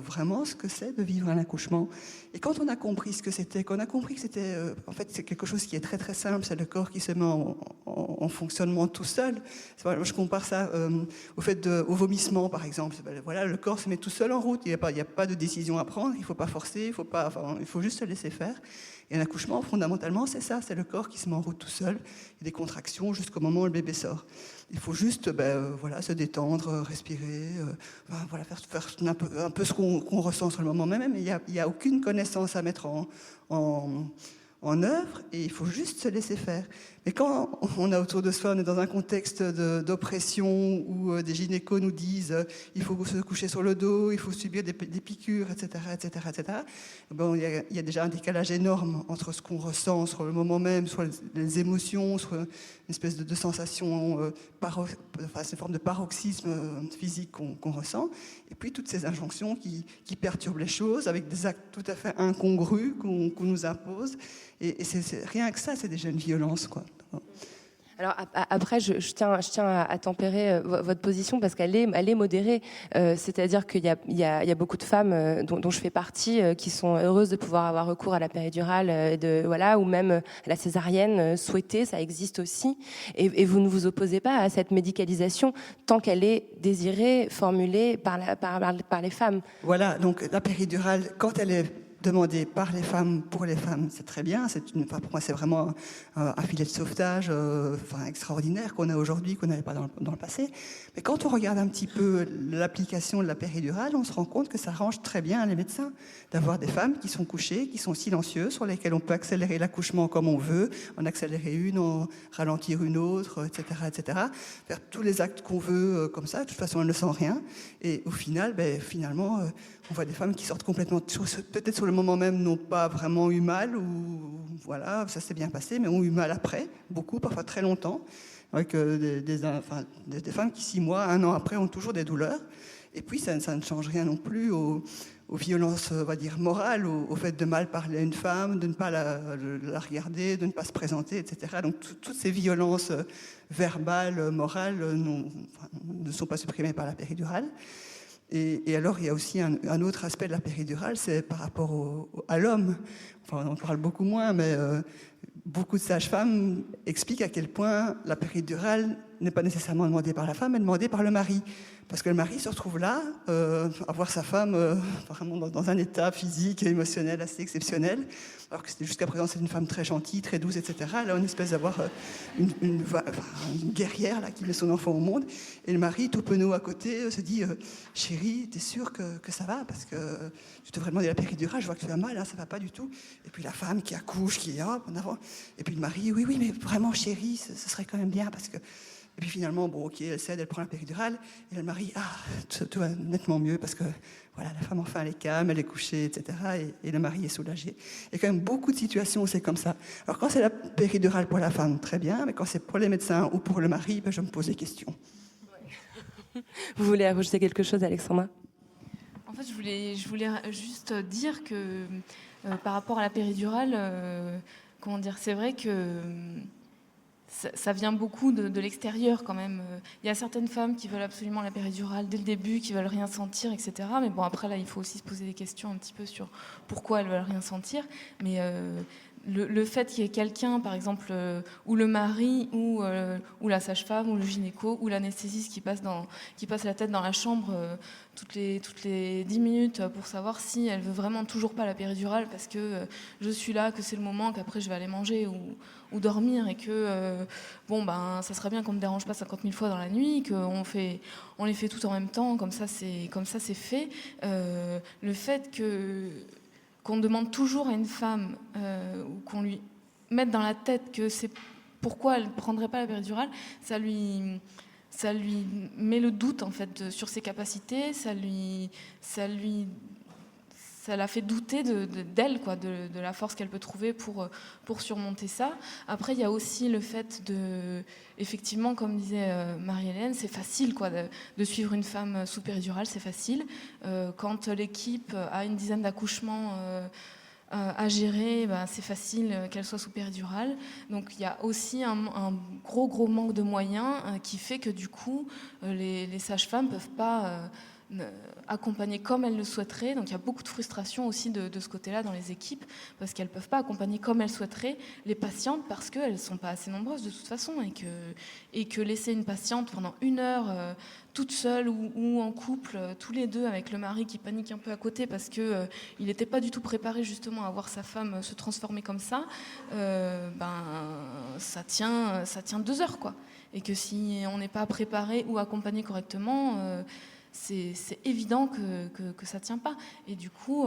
Speaker 3: vraiment ce que c'est de vivre un accouchement. Et quand on a compris ce que c'était, qu'on a compris que c'était, en fait, c'est quelque chose qui est très très simple, c'est le corps qui se met en fonctionnement tout seul. Je compare ça au vomissement, par exemple. Voilà, le corps se met tout seul en route, il n'y a pas de décision à prendre, il ne faut pas forcer, il faut juste se laisser faire. Et un accouchement, fondamentalement, c'est ça, c'est le corps qui se met en route tout seul, il y a des contractions jusqu'au moment où le bébé sort. Il faut juste se détendre, respirer, faire un peu ce qu'on ressent sur le moment même, mais il n'y a aucune connaissance à mettre en œuvre et il faut juste se laisser faire. Mais quand on a autour de soi, on est dans un contexte d'oppression où des gynécos nous disent il faut se coucher sur le dos, il faut subir des piqûres, etc., etc., etc. Il y a déjà un décalage énorme entre ce qu'on ressent sur le moment même, sur les émotions, sur une espèce de sensation, une forme de paroxysme physique qu'on ressent, et puis toutes ces injonctions qui perturbent les choses avec des actes tout à fait incongrus qu'on nous impose. Et c'est rien que ça, c'est déjà une violence, quoi.
Speaker 1: Alors après, je tiens à tempérer votre position parce qu'elle est modérée. C'est-à-dire qu'il y a beaucoup de femmes dont je fais partie qui sont heureuses de pouvoir avoir recours à la péridurale, ou même à la césarienne souhaitée, ça existe aussi. Et vous ne vous opposez pas à cette médicalisation tant qu'elle est désirée, formulée par les femmes.
Speaker 3: Voilà, donc la péridurale, quand elle est demandé par les femmes, pour les femmes, c'est très bien. Pour moi, c'est vraiment un filet de sauvetage extraordinaire qu'on a aujourd'hui, qu'on n'avait pas dans le passé. Mais quand on regarde un petit peu l'application de la péridurale, on se rend compte que ça arrange très bien les médecins d'avoir des femmes qui sont couchées, qui sont silencieuses, sur lesquelles on peut accélérer l'accouchement comme on veut, en accélérer une, en ralentir une autre, etc., etc. Faire tous les actes qu'on veut comme ça. De toute façon, elles ne sentent rien. Et au final, finalement, on voit des femmes qui sortent complètement, peut-être sur le moment même, n'ont pas vraiment eu mal, ou voilà, ça s'est bien passé, mais ont eu mal après, beaucoup, parfois très longtemps, avec des femmes qui 6 mois, 1 an après, ont toujours des douleurs. Et puis, ça ne change rien non plus aux violences, on va dire, morales, au fait de mal parler à une femme, de ne pas la regarder, de ne pas se présenter, etc. Donc, toutes ces violences verbales, morales, ne sont pas supprimées par la péridurale. Et alors, il y a aussi un autre aspect de la péridurale, c'est par rapport à l'homme. enfin on en parle beaucoup moins, mais beaucoup de sages-femmes expliquent à quel point la péridurale n'est pas nécessairement demandée par la femme, mais demandée par le mari. Parce que le mari se retrouve là, à voir sa femme vraiment dans un état physique et émotionnel assez exceptionnel, alors que jusqu'à présent c'est une femme très gentille, très douce, etc. Là on espèce d'avoir une guerrière là, qui met son enfant au monde, et le mari, tout penaud à côté, se dit « Chérie, t'es sûre que ça va? Parce que tu devrais demander la péridurale, je vois que tu as mal, hein, ça va pas du tout. » Et puis la femme qui accouche, qui est hop, en avant. Et puis le mari « Oui, mais vraiment chérie, ce serait quand même bien parce que... » Et puis finalement, bon, ok, elle cède, elle prend la péridurale, et le mari, tout va nettement mieux, parce que voilà, la femme enfin elle est calme, elle est couchée, etc. Et le mari est soulagé. Il y a quand même beaucoup de situations où c'est comme ça. Alors quand c'est la péridurale pour la femme, très bien, mais quand c'est pour les médecins ou pour le mari, je me pose des questions.
Speaker 1: Vous voulez ajouter quelque chose, Alexandra?
Speaker 7: En fait, je voulais juste dire que par rapport à la péridurale, comment dire, c'est vrai que ça vient beaucoup de l'extérieur quand même. Il y a certaines femmes qui veulent absolument la péridurale dès le début, qui veulent rien sentir, etc. Mais bon, après là, il faut aussi se poser des questions un petit peu sur pourquoi elles veulent rien sentir. Mais le fait qu'il y ait quelqu'un, par exemple, ou le mari, ou la sage-femme, ou le gynéco, ou l'anesthésiste qui passe la tête dans la chambre toutes les 10 minutes pour savoir si elle veut vraiment toujours pas la péridurale parce que je suis là, que c'est le moment, qu'après je vais aller manger ou dormir, et que ça serait bien qu'on ne me dérange pas 50 000 fois dans la nuit, qu'on les fait toutes en même temps, comme ça c'est fait. Le fait qu'on demande toujours à une femme ou qu'on lui mette dans la tête que c'est pourquoi elle ne prendrait pas la péridurale, ça lui met le doute en fait sur ses capacités, ça la fait douter d'elle, quoi, de la force qu'elle peut trouver pour surmonter ça. Après, il y a aussi le fait effectivement, comme disait Marie-Hélène, c'est facile, quoi, de suivre une femme sous péridurale, c'est facile. Quand l'équipe a une dizaine d'accouchements à gérer, c'est facile qu'elle soit sous péridurale. Donc il y a aussi un gros manque de moyens qui fait que du coup, les sages-femmes ne peuvent pas accompagner comme elles le souhaiteraient. Donc il y a beaucoup de frustration aussi de ce côté-là dans les équipes, parce qu'elles ne peuvent pas accompagner comme elles souhaiteraient les patientes, parce qu'elles ne sont pas assez nombreuses de toute façon, et que laisser une patiente pendant 1 heure toute seule ou en couple, tous les deux, avec le mari qui panique un peu à côté parce qu'il n'était pas du tout préparé justement à voir sa femme se transformer comme ça, ça tient 2 heures, quoi. Et que si on n'est pas préparé ou accompagné correctement, c'est évident que ça ne tient pas. Et du coup,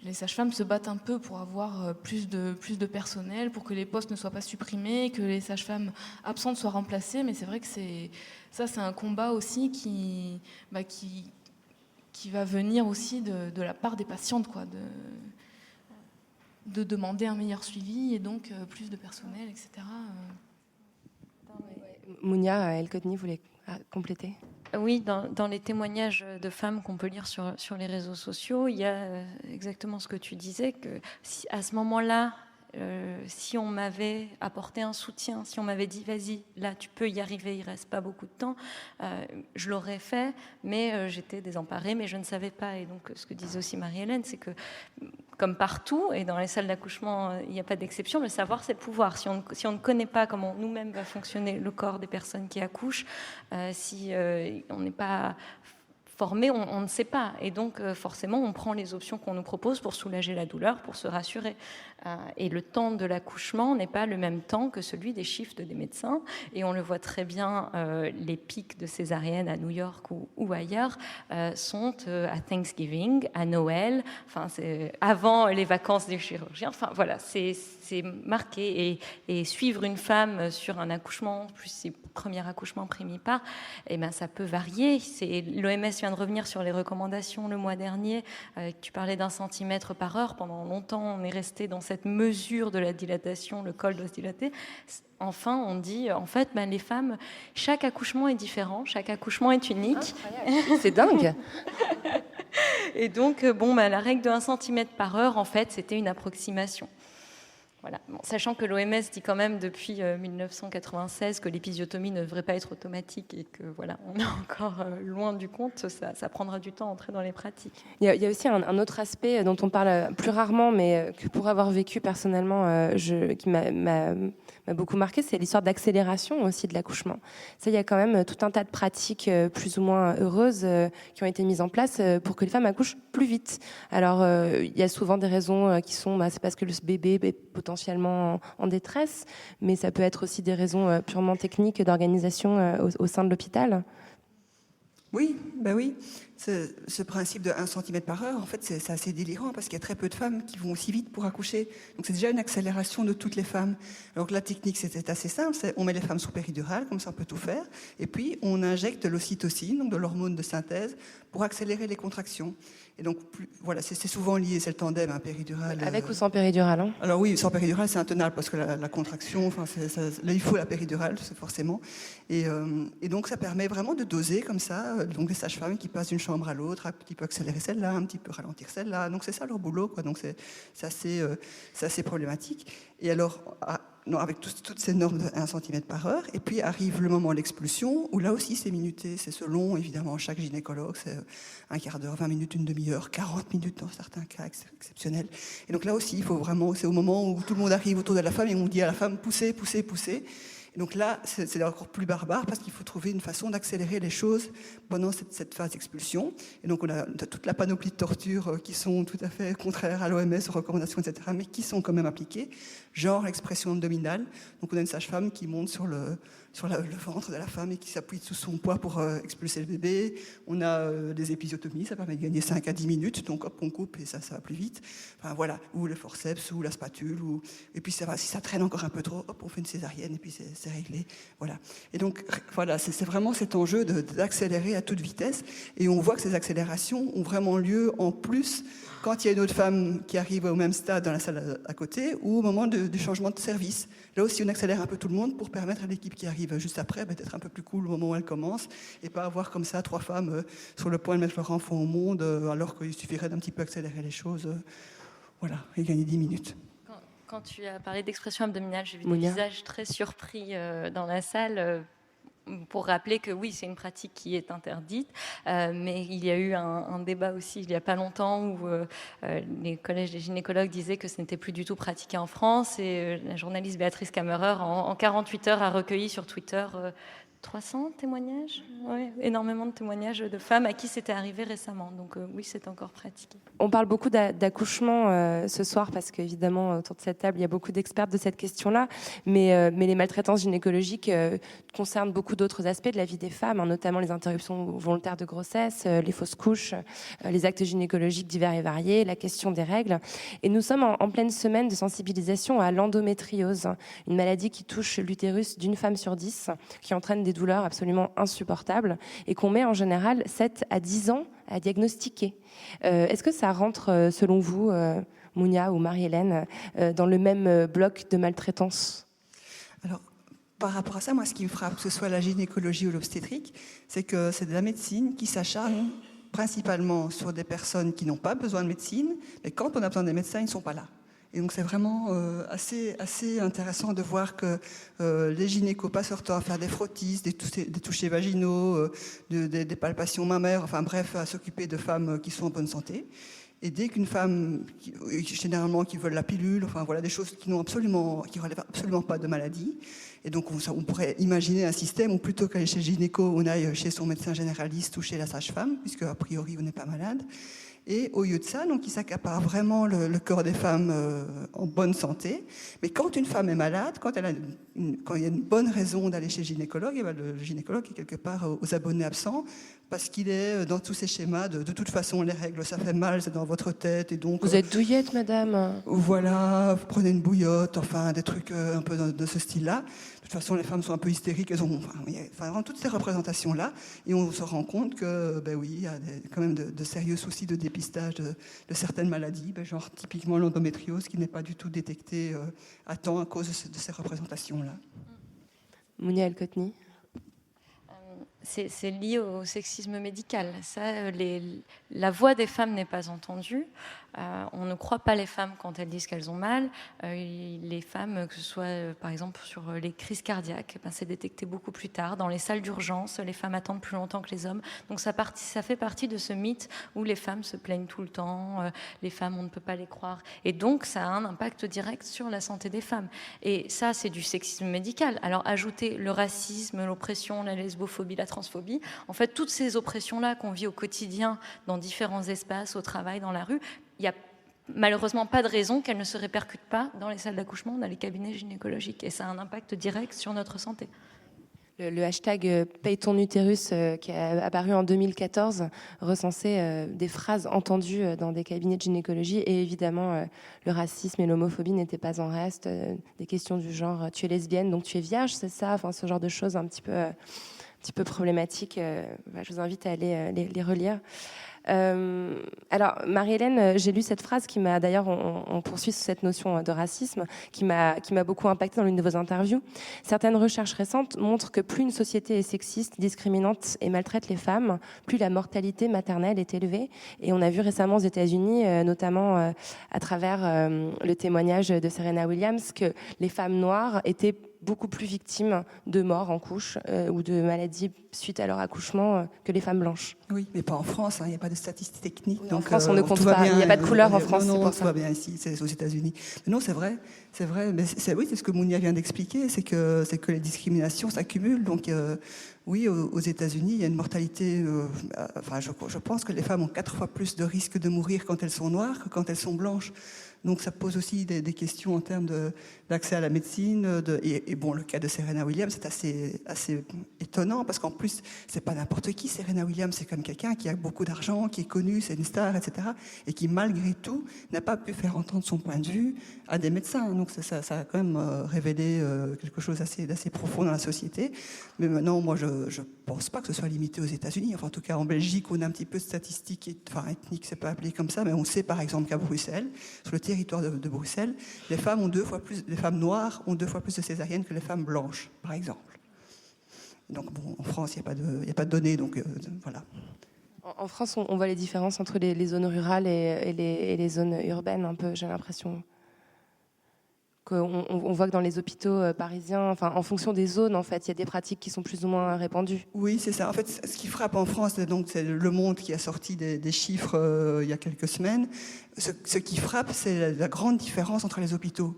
Speaker 7: les sages-femmes se battent un peu pour avoir plus de personnel, pour que les postes ne soient pas supprimés, que les sages-femmes absentes soient remplacées. Mais c'est vrai que c'est un combat aussi qui va venir aussi de la part des patientes, quoi, de demander un meilleur suivi et donc plus de personnel, etc.
Speaker 1: Mounia El-Khodni voulait compléter.
Speaker 8: Oui, dans les témoignages de femmes qu'on peut lire sur les réseaux sociaux, il y a exactement ce que tu disais, que à ce moment-là, si on m'avait apporté un soutien, si on m'avait dit vas-y, là tu peux y arriver, il reste pas beaucoup de temps, je l'aurais fait, mais j'étais désemparée, mais je ne savais pas. Et donc ce que disait aussi Marie-Hélène, c'est que comme partout, et dans les salles d'accouchement, il n'y a pas d'exception, le savoir c'est le pouvoir. Si on ne connaît pas comment nous-mêmes va fonctionner le corps des personnes qui accouchent, si on n'est pas formé, on ne sait pas. Et donc, forcément, on prend les options qu'on nous propose pour soulager la douleur, pour se rassurer. Et le temps de l'accouchement n'est pas le même temps que celui des shifts des médecins. Et on le voit très bien, les pics de césariennes à New York ou ailleurs sont à Thanksgiving, à Noël, c'est avant les vacances des chirurgiens. Enfin, voilà, c'est marqué. Et suivre une femme sur un accouchement, plus ses premiers accouchements primipare, ça peut varier. L'OMS vient de revenir sur les recommandations le mois dernier. Tu parlais d'1 centimètre par heure. Pendant longtemps, on est resté dans cette mesure de la dilatation. Le col doit se dilater. Enfin, on dit, en fait, les femmes, chaque accouchement est différent. Chaque accouchement est unique.
Speaker 1: C'est dingue.
Speaker 8: Et donc, la règle de 1 centimètre par heure, en fait, c'était une approximation. Voilà. Bon, sachant que l'OMS dit quand même depuis 1996 que l'épisiotomie ne devrait pas être automatique et que voilà, on est encore loin du compte, ça prendra du temps à entrer dans les pratiques.
Speaker 1: Il y a aussi un autre aspect dont on parle plus rarement, mais que pour avoir vécu personnellement, qui m'a beaucoup marqué, c'est l'histoire d'accélération aussi de l'accouchement. Ça, il y a quand même tout un tas de pratiques plus ou moins heureuses qui ont été mises en place pour que les femmes accouchent plus vite. Alors, il y a souvent des raisons qui sont, c'est parce que le bébé est potentiellement en détresse, mais ça peut être aussi des raisons purement techniques d'organisation au sein de l'hôpital.
Speaker 3: Oui, ben oui. Ce principe de 1 cm par heure, en fait, c'est assez délirant parce qu'il y a très peu de femmes qui vont aussi vite pour accoucher. Donc c'est déjà une accélération de toutes les femmes. Alors la technique, c'était assez simple. On met les femmes sous péridurale, comme ça on peut tout faire. Et puis on injecte de l'ocytocine, donc de l'hormone de synthèse, pour accélérer les contractions. Et donc voilà, c'est souvent lié, c'est le tandem péridurale.
Speaker 1: Avec ou sans péridurale, hein.
Speaker 3: Alors oui, sans péridurale, c'est intenable parce que la contraction, là il faut la péridurale, c'est forcément. Et donc ça permet vraiment de doser comme ça. Donc les sages-femmes qui passent d'une chambre à l'autre, un petit peu accélérer celle-là, un petit peu ralentir celle-là. Donc c'est ça leur boulot, quoi. Donc c'est assez problématique. Et alors, avec toutes ces normes de 1 cm par heure, et puis arrive le moment de l'expulsion, où là aussi c'est minuté, c'est selon évidemment chaque gynécologue, c'est un quart d'heure, 20 minutes, une demi-heure, 40 minutes dans certains cas exceptionnels. Et donc là aussi, il faut vraiment, c'est au moment où tout le monde arrive autour de la femme et on dit à la femme poussez, poussez, poussez. Donc là, c'est encore plus barbare parce qu'il faut trouver une façon d'accélérer les choses pendant cette phase d'expulsion. Et donc on a toute la panoplie de tortures qui sont tout à fait contraires à l'OMS, aux recommandations, etc., mais qui sont quand même appliquées, genre l'expression abdominale. Donc on a une sage-femme qui monte sur le ventre de la femme et qui s'appuie sous son poids pour expulser le bébé. On a des épisiotomies, ça permet de gagner 5 à 10 minutes, donc hop, on coupe et ça va plus vite. Enfin voilà, ou le forceps, ou la spatule, et puis ça va, si ça traîne encore un peu trop, hop, on fait une césarienne et puis c'est réglé. Voilà. Et donc voilà, c'est vraiment cet enjeu d'accélérer à toute vitesse. Et on voit que ces accélérations ont vraiment lieu en plus quand il y a une autre femme qui arrive au même stade dans la salle à côté ou au moment du changement de service. Là aussi, on accélère un peu tout le monde pour permettre à l'équipe qui arrive juste après d'être un peu plus cool au moment où elle commence et pas avoir comme ça 3 femmes sur le point de mettre leur enfant au monde alors qu'il suffirait d'un petit peu accélérer les choses. Voilà, et gagner 10 minutes.
Speaker 8: Quand tu as parlé d'expression abdominale, j'ai vu des visages très surpris dans la salle. Pour rappeler que oui, c'est une pratique qui est interdite, mais il y a eu un débat aussi il n'y a pas longtemps où les collèges des gynécologues disaient que ce n'était plus du tout pratiqué en France et la journaliste Béatrice Kammerer en 48 heures a recueilli sur Twitter 300 témoignages, ouais, énormément de témoignages de femmes à qui c'était arrivé récemment. Donc oui, c'est encore pratiqué.
Speaker 1: On parle beaucoup d'accouchement ce soir parce qu'évidemment, autour de cette table, il y a beaucoup d'experts de cette question-là. Mais les maltraitances gynécologiques concernent beaucoup d'autres aspects de la vie des femmes, hein, notamment les interruptions volontaires de grossesse, les fausses couches, les actes gynécologiques divers et variés, la question des règles. Et nous sommes en pleine semaine de sensibilisation à l'endométriose, une maladie qui touche l'utérus d'une femme sur 10, qui entraîne des douleurs absolument insupportables et qu'on met en général 7 à 10 ans à diagnostiquer. Est-ce que ça rentre, selon vous, Mounia ou Marie-Hélène, dans le même bloc de maltraitance ?
Speaker 3: Alors, par rapport à ça, moi, ce qui me frappe, que ce soit la gynécologie ou l'obstétrique, c'est que c'est de la médecine qui s'acharne principalement sur des personnes qui n'ont pas besoin de médecine, mais quand on a besoin des médecins, ils ne sont pas là. Et donc c'est vraiment assez intéressant de voir que les gynécos passent leur temps à faire des frottis, des touchés vaginaux, des palpations mammaires, enfin bref, à s'occuper de femmes qui sont en bonne santé. Et dès qu'une femme, généralement qui veulent la pilule, enfin voilà, des choses qui relèvent absolument pas de maladie. Et donc on pourrait imaginer un système où plutôt qu'aller chez le gynéco, on aille chez son médecin généraliste ou chez la sage-femme, puisque a priori on n'est pas malade. Et au lieu de ça, donc, il s'accapare vraiment le corps des femmes en bonne santé. Mais quand une femme est malade, quand il y a une bonne raison d'aller chez le gynécologue, et bien le gynécologue est quelque part aux abonnés absents, parce qu'il est dans tous ces schémas de toute façon, les règles, ça fait mal, c'est dans votre tête. Et donc,
Speaker 1: vous êtes douillette, madame.
Speaker 3: Voilà, vous prenez une bouillotte, enfin des trucs un peu de ce style-là. De toute façon, les femmes sont un peu hystériques, elles ont vraiment toutes ces représentations-là. Et on se rend compte que, ben oui, il y a quand même de sérieux soucis de dépistage de certaines maladies, genre typiquement l'endométriose qui n'est pas du tout détectée à temps à cause de ces représentations-là.
Speaker 1: Mounia El-Kotni.
Speaker 8: c'est lié au sexisme médical. Ça, la voix des femmes n'est pas entendue. On ne croit pas les femmes quand elles disent qu'elles ont mal. Les femmes, que ce soit par exemple sur les crises cardiaques, c'est détecté beaucoup plus tard. Dans les salles d'urgence, les femmes attendent plus longtemps que les hommes. Donc ça fait partie de ce mythe où les femmes se plaignent tout le temps, les femmes, on ne peut pas les croire. Et donc ça a un impact direct sur la santé des femmes. Et ça, c'est du sexisme médical. Alors ajouter le racisme, l'oppression, la lesbophobie, la transphobie, en fait, toutes ces oppressions-là qu'on vit au quotidien dans différents espaces, au travail, dans la rue, il n'y a malheureusement pas de raison qu'elles ne se répercutent pas dans les salles d'accouchement, dans les cabinets gynécologiques. Et ça a un impact direct sur notre santé.
Speaker 1: Le hashtag Paye ton utérus, qui est apparu en 2014, recensait des phrases entendues dans des cabinets de gynécologie. Et évidemment, le racisme et l'homophobie n'étaient pas en reste. Des questions du genre tu es lesbienne, donc tu es vierge, c'est ça, enfin, ce genre de choses un petit peu problématiques. Je vous invite à aller les relire. Alors, Marie-Hélène, j'ai lu cette phrase qui m'a, d'ailleurs, on poursuit sur cette notion de racisme, qui m'a beaucoup impactée dans l'une de vos interviews. Certaines recherches récentes montrent que plus une société est sexiste, discriminante et maltraite les femmes, plus la mortalité maternelle est élevée. Et on a vu récemment aux États-Unis, notamment à travers le témoignage de Serena Williams, que les femmes noires étaient beaucoup plus victimes de morts en couche ou de maladies suite à leur accouchement que les femmes blanches.
Speaker 3: Oui, mais pas en France, il n'y a pas de statistiques techniques.
Speaker 1: Oui,
Speaker 3: donc,
Speaker 1: en France, on ne compte pas, il n'y a pas de couleur en France.
Speaker 3: Non,
Speaker 1: c'est pour
Speaker 3: tout
Speaker 1: ça.
Speaker 3: va bien ici, c'est aux États-Unis. Mais non, c'est vrai, mais oui, c'est ce que Mounia vient d'expliquer, c'est que les discriminations s'accumulent. Donc, oui, aux États-Unis, il y a une mortalité. Je pense que les femmes ont 4 fois plus de risques de mourir quand elles sont noires que quand elles sont blanches. Donc ça pose aussi des questions en termes d'accès à la médecine. Et bon, le cas de Serena Williams, c'est assez étonnant parce qu'en plus, c'est pas n'importe qui. Serena Williams, c'est comme quelqu'un qui a beaucoup d'argent, qui est connu, c'est une star, etc. Et qui, malgré tout, n'a pas pu faire entendre son point de vue à des médecins. Donc ça a quand même révélé quelque chose d'assez profond dans la société. Mais maintenant, moi, je pense pas que ce soit limité aux États-Unis. Enfin, en tout cas, en Belgique, on a un petit peu de statistiques, ethniques, c'est pas appelé comme ça, mais on sait par exemple qu'à Bruxelles, sur le territoire de Bruxelles, les femmes noires ont 2 fois plus de césariennes que les femmes blanches, par exemple. Donc bon, en France, il n'y a pas de données, donc voilà.
Speaker 1: En France, on voit les différences entre les zones rurales et les zones urbaines, un peu, j'ai l'impression. On voit que dans les hôpitaux parisiens, en fonction des zones, en fait, il y a des pratiques qui sont plus ou moins répandues.
Speaker 3: Oui, c'est ça. En fait, ce qui frappe en France, c'est Le Monde qui a sorti des chiffres il y a quelques semaines. Ce qui frappe, c'est la grande différence entre les hôpitaux.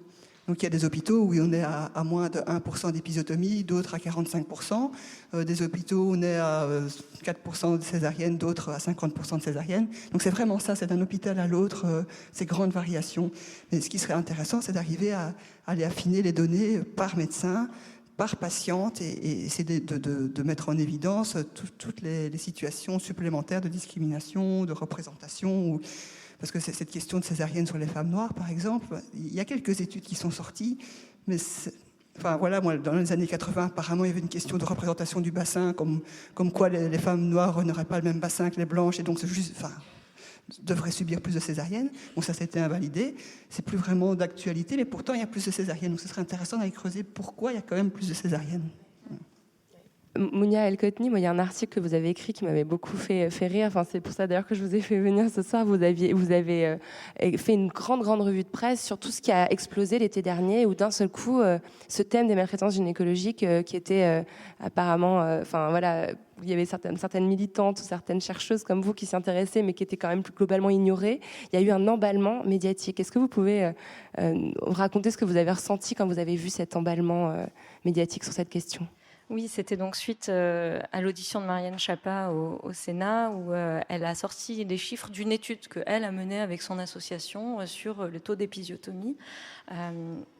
Speaker 3: Donc il y a des hôpitaux où on est à moins de 1% d'épisiotomie, d'autres à 45%. Des hôpitaux où on est à 4% de césarienne, d'autres à 50% de césarienne. Donc c'est vraiment ça, c'est d'un hôpital à l'autre, ces grandes variations. Mais ce qui serait intéressant, c'est d'arriver à aller affiner les données par médecin, par patiente, et essayer de mettre en évidence toutes les situations supplémentaires de discrimination, de représentation, parce que c'est cette question de césarienne sur les femmes noires, par exemple, il y a quelques études qui sont sorties, mais moi, dans les années 80, apparemment, il y avait une question de représentation du bassin, comme quoi les femmes noires n'auraient pas le même bassin que les blanches, et donc devraient subir plus de césariennes. Bon, ça été invalidé, c'est plus vraiment d'actualité, mais pourtant il y a plus de césariennes, donc ce serait intéressant d'aller creuser pourquoi il y a quand même plus de césariennes.
Speaker 1: Mounia El-Kotni, il y a un article que vous avez écrit qui m'avait beaucoup fait rire. C'est pour ça d'ailleurs que je vous ai fait venir ce soir. Vous avez fait une grande revue de presse sur tout ce qui a explosé l'été dernier, où d'un seul coup, ce thème des maltraitances gynécologiques qui était apparemment, il y avait certaines militantes ou certaines chercheuses comme vous qui s'y intéressaient, mais qui étaient quand même plus globalement ignorées. Il y a eu un emballement médiatique. Est-ce que vous pouvez raconter ce que vous avez ressenti quand vous avez vu cet emballement médiatique sur cette question ?
Speaker 8: Oui, c'était donc suite à l'audition de Marianne Chapa au Sénat, où elle a sorti des chiffres d'une étude qu'elle a menée avec son association sur le taux d'épisiotomie.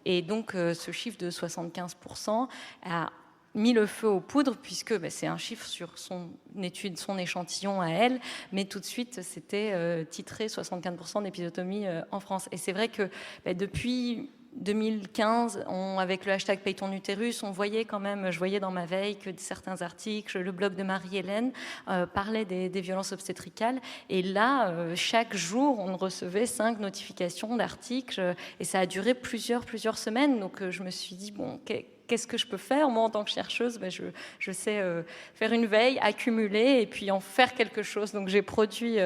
Speaker 8: Et donc, ce chiffre de 75% a mis le feu aux poudres, puisque c'est un chiffre sur son étude, son échantillon à elle, mais tout de suite, c'était titré 75% d'épisiotomie en France. Et c'est vrai que depuis 2015, avec le hashtag Paye ton utérus, je voyais dans ma veille que certains articles, le blog de Marie-Hélène parlait des violences obstétricales. Et là, chaque jour, on recevait 5 notifications d'articles et ça a duré plusieurs semaines. Donc je me suis dit, qu'est-ce que je peux faire? Moi, en tant que chercheuse, je sais faire une veille, accumuler et puis en faire quelque chose. Donc, j'ai produit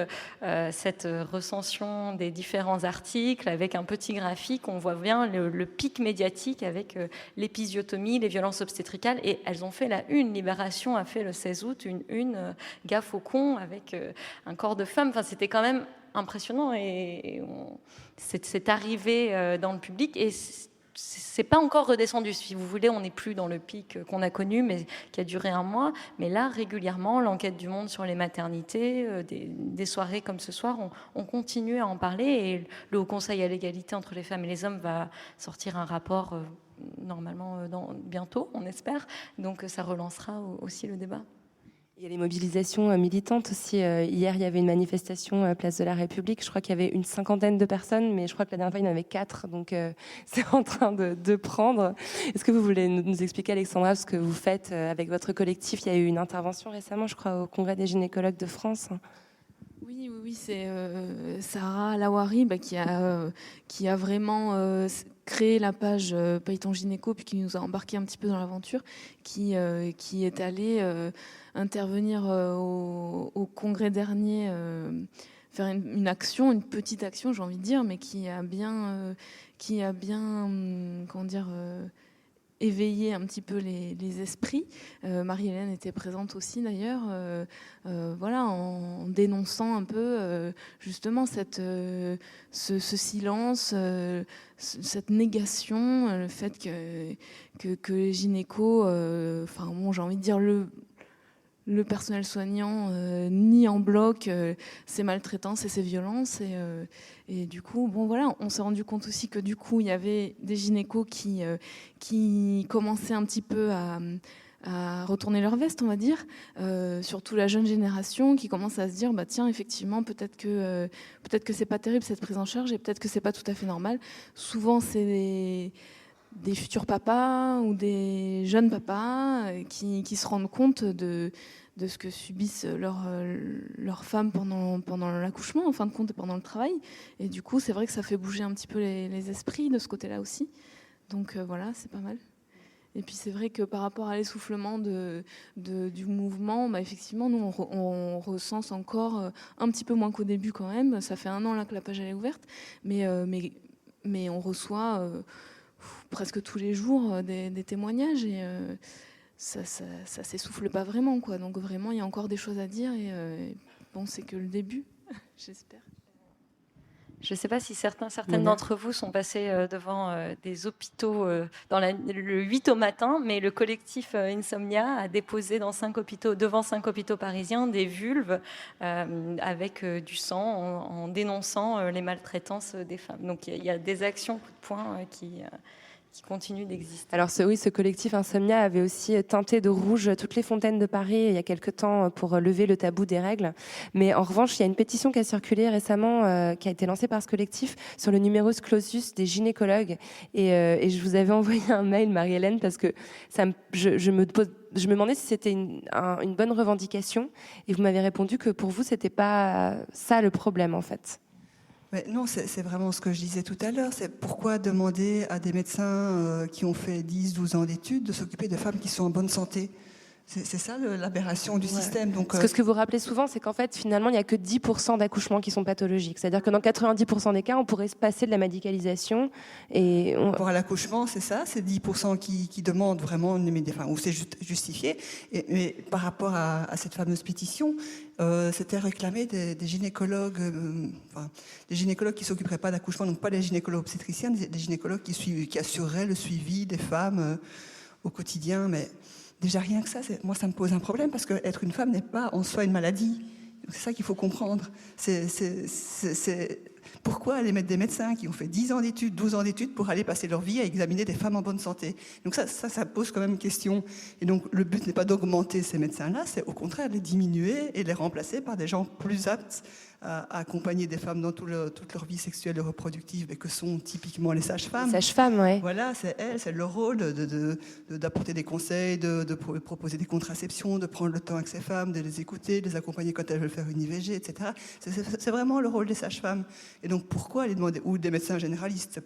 Speaker 8: cette recension des différents articles avec un petit graphique. On voit bien le pic médiatique avec l'épisiotomie, les violences obstétricales. Et elles ont fait la une. Libération a fait le 16 août une gaffe au con avec un corps de femme. Enfin, c'était quand même impressionnant et c'est arrivé dans le public et c'est pas encore redescendu. Si vous voulez, on n'est plus dans le pic qu'on a connu, mais qui a duré 1 mois. Mais là, régulièrement, l'enquête du Monde sur les maternités, des soirées comme ce soir, on continue à en parler. Et le Haut Conseil à l'égalité entre les femmes et les hommes va sortir un rapport normalement bientôt, on espère. Donc ça relancera aussi le débat.
Speaker 1: Il y a les mobilisations militantes aussi. Hier, il y avait une manifestation Place de la République. Je crois qu'il y avait une 50aine de personnes, mais je crois que la dernière fois, il y en avait 4. Donc, c'est en train de prendre. Est-ce que vous voulez nous expliquer, Alexandra, ce que vous faites avec votre collectif? Il y a eu une intervention récemment, je crois, au Congrès des gynécologues de France.
Speaker 7: Oui, c'est Sarah Lawari qui a vraiment créé la page Pailleton Gynéco, puis qui nous a embarqué un petit peu dans l'aventure, qui est allée intervenir au congrès dernier, faire une action, une petite action, j'ai envie de dire, mais qui a bien comment dire, éveiller un petit peu les esprits. Marie-Hélène était présente aussi d'ailleurs, voilà, en dénonçant un peu justement ce silence, cette négation, le fait que les gynécos, enfin bon, j'ai envie de dire le personnel soignant nie en bloc ces maltraitances et ces violences et du coup bon voilà, on s'est rendu compte aussi que du coup il y avait des gynécos qui commençaient un petit peu à retourner leur veste, on va dire, surtout la jeune génération qui commence à se dire bah tiens, effectivement peut-être que c'est pas terrible cette prise en charge et peut-être que c'est pas tout à fait normal. Souvent c'est des futurs papas ou des jeunes papas qui se rendent compte de ce que subissent leurs femmes pendant l'accouchement, en fin de compte, et pendant le travail. Et du coup, c'est vrai que ça fait bouger un petit peu les esprits de ce côté-là aussi. Donc voilà, c'est pas mal. Et puis c'est vrai que par rapport à l'essoufflement du mouvement, bah, effectivement, nous, on recense encore un petit peu moins qu'au début quand même. Ça fait 1 an là que la page elle est ouverte, mais on reçoit presque tous les jours des témoignages et ça s'essouffle pas vraiment, quoi. Donc vraiment, il y a encore des choses à dire et bon, c'est que le début, j'espère.
Speaker 8: Je ne sais pas si certaines d'entre vous sont passés devant des hôpitaux le 8 au matin, mais le collectif Insomnia a déposé devant 5 hôpitaux parisiens des vulves avec du sang en dénonçant les maltraitances des femmes. Donc il y a des actions coup de poing qui continue d'exister.
Speaker 1: Alors ce collectif Insomnia avait aussi teinté de rouge toutes les fontaines de Paris il y a quelque temps pour lever le tabou des règles. Mais en revanche, il y a une pétition qui a circulé récemment, qui a été lancée par ce collectif sur le numerus clausus des gynécologues. Et je vous avais envoyé un mail, Marie-Hélène, parce que je me demandais si c'était une bonne revendication. Et vous m'avez répondu que pour vous, c'était pas ça le problème, en fait.
Speaker 3: Mais non, c'est vraiment ce que je disais tout à l'heure. C'est pourquoi demander à des médecins qui ont fait 10-12 ans d'études de s'occuper de femmes qui sont en bonne santé. C'est ça l'aberration du système. Donc,
Speaker 1: parce que ce que vous rappelez souvent, c'est qu'en fait, finalement, il n'y a que 10% d'accouchements qui sont pathologiques. C'est-à-dire que dans 90% des cas, on pourrait se passer de la médicalisation. Par
Speaker 3: rapport à l'accouchement, c'est ça, c'est 10% qui demandent vraiment, où c'est justifié. Mais par rapport à cette fameuse pétition, c'était réclamé des gynécologues, des gynécologues qui ne s'occuperaient pas d'accouchement, donc pas des gynécologues obstétriciens, des gynécologues qui assureraient le suivi des femmes au quotidien. Mais déjà rien que ça, moi ça me pose un problème parce qu'être une femme n'est pas en soi une maladie. C'est ça qu'il faut comprendre. Pourquoi aller mettre des médecins qui ont fait 10 ans d'études, 12 ans d'études pour aller passer leur vie à examiner des femmes en bonne santé? Donc ça pose quand même une question. Et donc le but n'est pas d'augmenter ces médecins-là, c'est au contraire de les diminuer et de les remplacer par des gens plus aptes à accompagner des femmes dans toute leur vie sexuelle et reproductive, et que sont typiquement les sages-femmes.
Speaker 1: Les sages-femmes, oui.
Speaker 3: Voilà, c'est leur rôle d'apporter des conseils, de proposer des contraceptions, de prendre le temps avec ces femmes, de les écouter, de les accompagner quand elles veulent faire une IVG, etc. C'est vraiment le rôle des sages-femmes. Et donc pourquoi les demander, ou des médecins généralistes,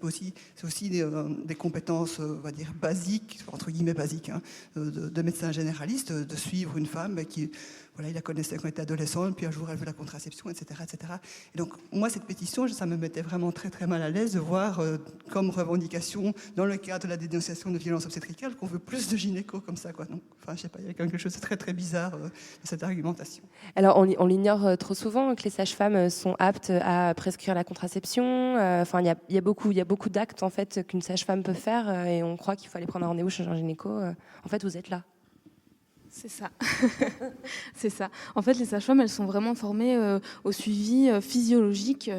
Speaker 3: c'est aussi des compétences, on va dire, basiques, entre guillemets basiques, hein, de médecins généralistes, de suivre une femme qui... Voilà, il la connaissait quand elle était adolescente, puis un jour elle veut la contraception, etc., etc. Et donc, moi, cette pétition, ça me mettait vraiment très, très mal à l'aise de voir comme revendication, dans le cadre de la dénonciation de violences obstétricales, qu'on veut plus de gynécos comme ça, quoi. Donc, enfin, je sais pas, il y a quelque chose de très, très bizarre de cette argumentation.
Speaker 1: Alors, on l'ignore trop souvent que les sages-femmes sont aptes à prescrire la contraception. Enfin, il y a beaucoup d'actes, en fait, qu'une sage-femme peut faire, et on croit qu'il faut aller prendre un rendez-vous chez un gynéco. En fait, vous êtes là.
Speaker 7: C'est ça. C'est ça. En fait, les sages-femmes, elles sont vraiment formées au suivi physiologique